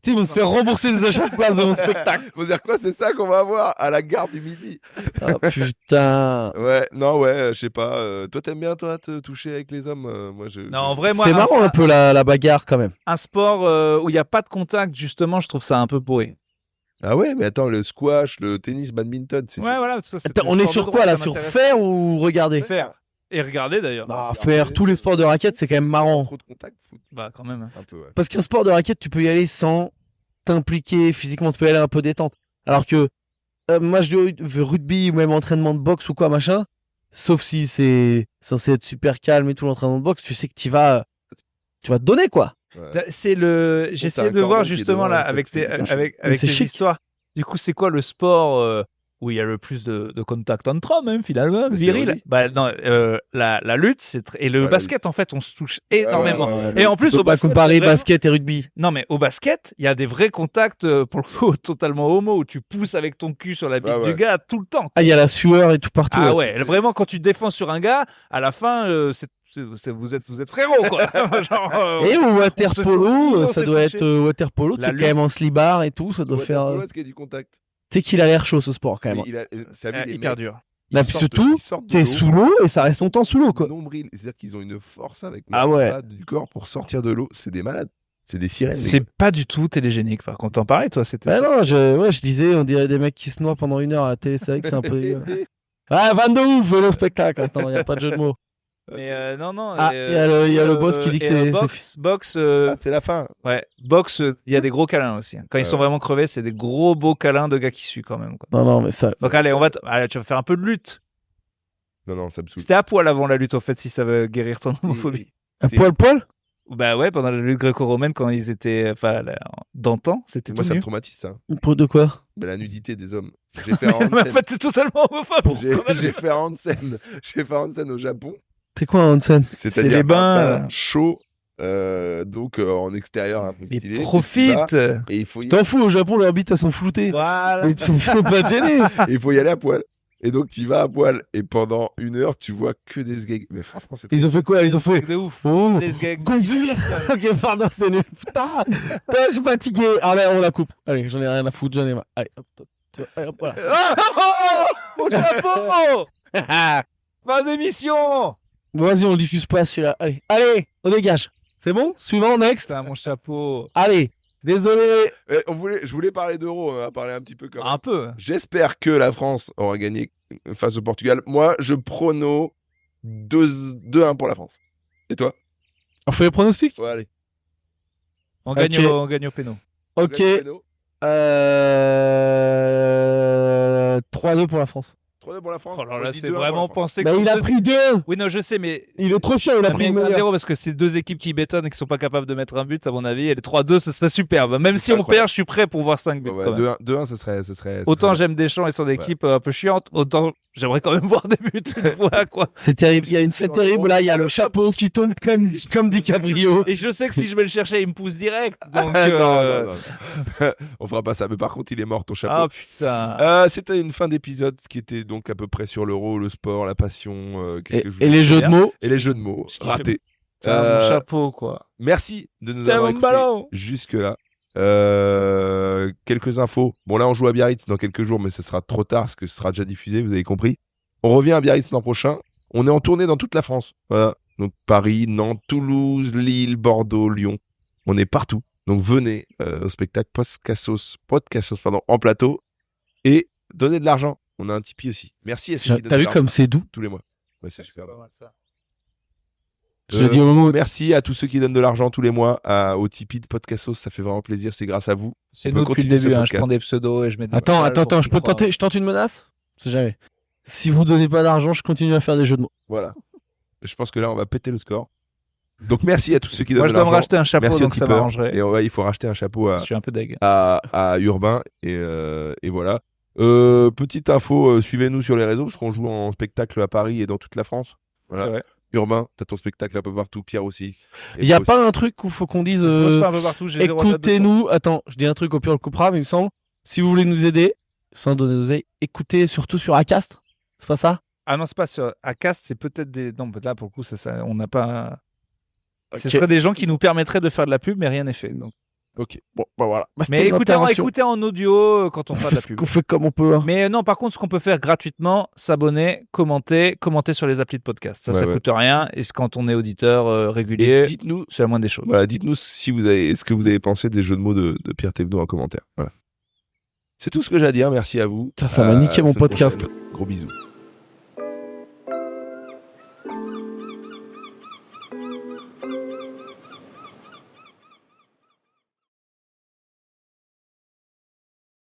sais, ils vont se faire rembourser des achats de place de mon spectacle. Faut dire quoi, c'est ça qu'on va avoir à la gare du Midi. Ah, putain. Ouais, non, ouais, je sais pas. Toi, t'aimes bien, toi, te toucher avec les hommes moi, Non, en vrai, moi, C'est marrant un peu la bagarre quand même. un sport où il n'y a pas de contact, justement, je trouve ça un peu pourri. Ah ouais, mais attends, le squash, le tennis, badminton, c'est. Ouais, voilà. Ça, c'est Attends, le on est sport sur de quoi droite, là? ça Sur m'intéresse. faire ou regarder? Faire. Et regarder d'ailleurs. Bah, faire tous les sports de raquette, c'est quand même marrant. Trop de contact, foot. Bah, quand même. Un peu, ouais. Parce qu'un sport de raquette, tu peux y aller sans t'impliquer physiquement, tu peux y aller un peu détente. Alors que match de rugby ou même entraînement de boxe ou quoi, machin, sauf si c'est censé être super calme et tout l'entraînement de boxe, tu sais que tu vas te donner quoi. Ouais. C'est le. t'as J'essayais un de voir cordon qui est justement devant, là ça te avec fait tes, bien chaud. avec Mais c'est tes chic. histoires. Du coup, c'est quoi le sport où il y a le plus de contact entre hommes, même finalement, Mais c'est viril? rugby. Bah non, la lutte, et le Ouais, la basket en fait, on se touche énormément. Ouais, ouais, Et en plus, Tu peux au pas basket, comparer vraiment- basket et rugby. Non, mais au basket, il y a des vrais contacts pour le coup totalement homo où tu pousses avec ton cul sur la bite Ouais, ouais. du gars tout le temps. Ah, il y a la sueur et tout partout. Ah là. ouais, c'est- vraiment quand tu te défends sur un gars, à la fin, vous êtes frérots quoi. Genre, Et au water on se- polo, on ça s'est doit couché. être water polo, La c'est quand lutte. même en slibard et tout, ça doit Ouais, faire. t'as vu, qu'il y a du contact. Tu sais qu'il a l'air chaud ce sport quand même. Mais ça vu les hyper mecs, dur. ils Là, puis sortent- surtout, ils sortent de T'es l'eau, sous l'eau et ça reste longtemps sous l'eau quoi. nombril, c'est-à-dire qu'ils ont une force avec Ah leur ouais. bas du corps pour sortir de l'eau. C'est des malades, c'est des sirènes. les C'est gars. pas du tout télégénique par contre. T'en parlais toi, c'était. Bah non, je disais, on dirait des mecs qui se noient pendant 1 heure à la télé, c'est vrai que c'est un peu. Ah, van de ouf, le spectacle. Attends, y a pas de jeu de mots. Mais non. Ah, il y a le boss qui dit que c'est- box. Ah, c'est la fin. Ouais, box. Il y a des gros câlins aussi. Quand ils sont Ouais. vraiment crevés, c'est des gros beaux câlins de gars qui suent quand même. Quoi. Non, mais ça. Donc allez, allez, tu vas faire un peu de lutte. Non, ça me saoule. C'était à poil avant la lutte en fait, si ça veut guérir ton homophobie. Un poil? Bah ouais, pendant la lutte gréco-romaine, quand ils étaient, d'antan, c'était Moi, tout ça me nu. traumatise, ça. Pour de quoi? Mais la nudité des hommes. J'ai fait un Mais en Hansen. fait, t'es totalement homophobe. c'est scandaleux. J'ai fait un Hansen. J'ai fait un Hansen au Japon. C'est quoi un onsen? C'est-à-dire les bains, un bain chaud, donc en extérieur un peu Mais stylé. profite. Et il faut y T'en fous, au Japon, leurs bites elles sont floutées. Voilà. Mais tu peux pas te gêner. et il faut y aller à poil. Et donc tu y vas à poil et pendant 1 heure tu vois que des sgags. Mais franchement c'est. Ils ont fait quoi? Ils ont fait. Truc de ouf. Oh, Les gags. Gonzule. Ok, pardon, c'est nul. Putain, je suis fatigué. Ah, mais on la coupe. Allez, j'en ai rien à foutre, j'en ai marre. Allez, hop, voilà. Mon chapeau. Fin d'émission. Bon, vas-y, on le diffuse pas celui-là. Allez, on dégage. C'est bon? Suivant, next. Putain, mon chapeau. Allez, désolé. Je voulais parler d'euro, on va parler un petit peu quand même. Un peu. J'espère que la France aura gagné face au Portugal. Moi je prono 2-1 pour la France. Et toi? On fait les pronostics? Ouais, allez. On gagne, Ok. on gagne au péno. Ok. 3-2 3-2 pour la France. 3-2 pour la France. Oh là Moi, là, je dis c'est 2-1 pour vraiment la France. pensé Bah, que il a pris 2. Oui, non, je sais, mais Il est trop chiant, il a pris le meilleur. 1-0 parce que c'est deux équipes qui bétonnent et qui sont pas capables de mettre un but, à mon avis. Et les 3-2, ce serait superbe. Même C'est si on incroyable. perd, je suis prêt pour voir 5 buts. Ouais, quand même. 2-1, ce serait. Autant j'aime Deschamps et son équipe un peu chiante, autant j'aimerais quand même voir des buts une fois, quoi. C'est terrible. Il y a une scène terrible là. Il y a le chapeau qui tourne comme DiCaprio. Et je sais que si je vais le chercher, il me pousse direct. Donc, Non. On fera pas ça. Mais par contre, il est mort ton chapeau. Ah putain. C'était une fin d'épisode qui était donc à peu près sur l'euro, le sport, la passion. Qu'est-ce que je Et voulais les jeux dire de mots. Et les jeux de mots. Je kiffe. Raté. Putain, mon chapeau, quoi. Merci de nous T'es avoir mon écoutés ballon. jusque-là. Quelques infos. Bon, là, on joue à Biarritz dans quelques jours, mais ce sera trop tard parce que ce sera déjà diffusé, vous avez compris. On revient à Biarritz l'an prochain. On est en tournée dans toute la France. Voilà. Donc, Paris, Nantes, Toulouse, Lille, Bordeaux, Lyon. On est partout. Donc, venez au spectacle Podcassos, en plateau et donnez de l'argent. On a un Tipeee aussi. Merci à ceux qui donnent T'as de vu l'argent comme c'est doux? tous les mois. Ouais, c'est super. pas mal, ça. Je le dis au moment où. Merci à tous ceux qui donnent de l'argent tous les mois au Tipeee de Podcastos. Ça fait vraiment plaisir. C'est grâce à vous. C'est On peut nous depuis le continuer ce début, hein. Je podcast. prends des pseudos et je mets des Attends, balles pour je qu'ils peux croient. tenter. Je tente une menace? C'est jamais. Si vous donnez pas d'argent, je continue à faire des jeux de mots. Voilà. Je pense que là, on va péter le score. Donc, merci à tous ceux qui donnent Moi, de je dois me l'argent. racheter un chapeau, Merci aux donc ça tipeurs. m'arrangerait. Et ouais, il faut racheter un chapeau Je suis un peu deg. à Urbain. Et voilà. Petite info, suivez-nous sur les réseaux parce qu'on joue en spectacle à Paris et dans toute la France. Voilà. C'est vrai. Urbain, t'as ton spectacle un peu partout. Pierre aussi. Et Il y a toi aussi. pas un truc où faut qu'on dise. Pose pas un peu partout, j'ai zéro date de Écoutez-nous. Attends, je dis un truc au pire le coupera, mais il me semble. Si vous voulez nous aider, sans donner d'oseille, écoutez surtout sur Acast. C'est pas ça? Ah non, c'est pas sur Acast, c'est peut-être des. Non, là pour le coup, ça, on n'a pas. Ce Ok. serait des gens qui nous permettraient de faire de la pub, mais rien n'est fait. Donc. Ok. Bon, bah voilà. Bah, Mais c'était une intervention. écoutez en audio quand on On fait de fait la ce pub. qu'on fait comme on peut. Hein. Mais non, par contre, ce qu'on peut faire gratuitement, s'abonner, commenter sur les applis de podcast. Ça Ouais. coûte rien. Et quand on est auditeur Et régulier, dites-nous, c'est la moindre des choses. voilà, dites-nous si vous avez, ce que vous avez pensé des jeux de mots de Pierre Thévenot en commentaire. Voilà. C'est tout ce que j'ai à dire. Merci à vous. Ça m'a niqué À la mon semaine podcast. prochaine. Gros bisous.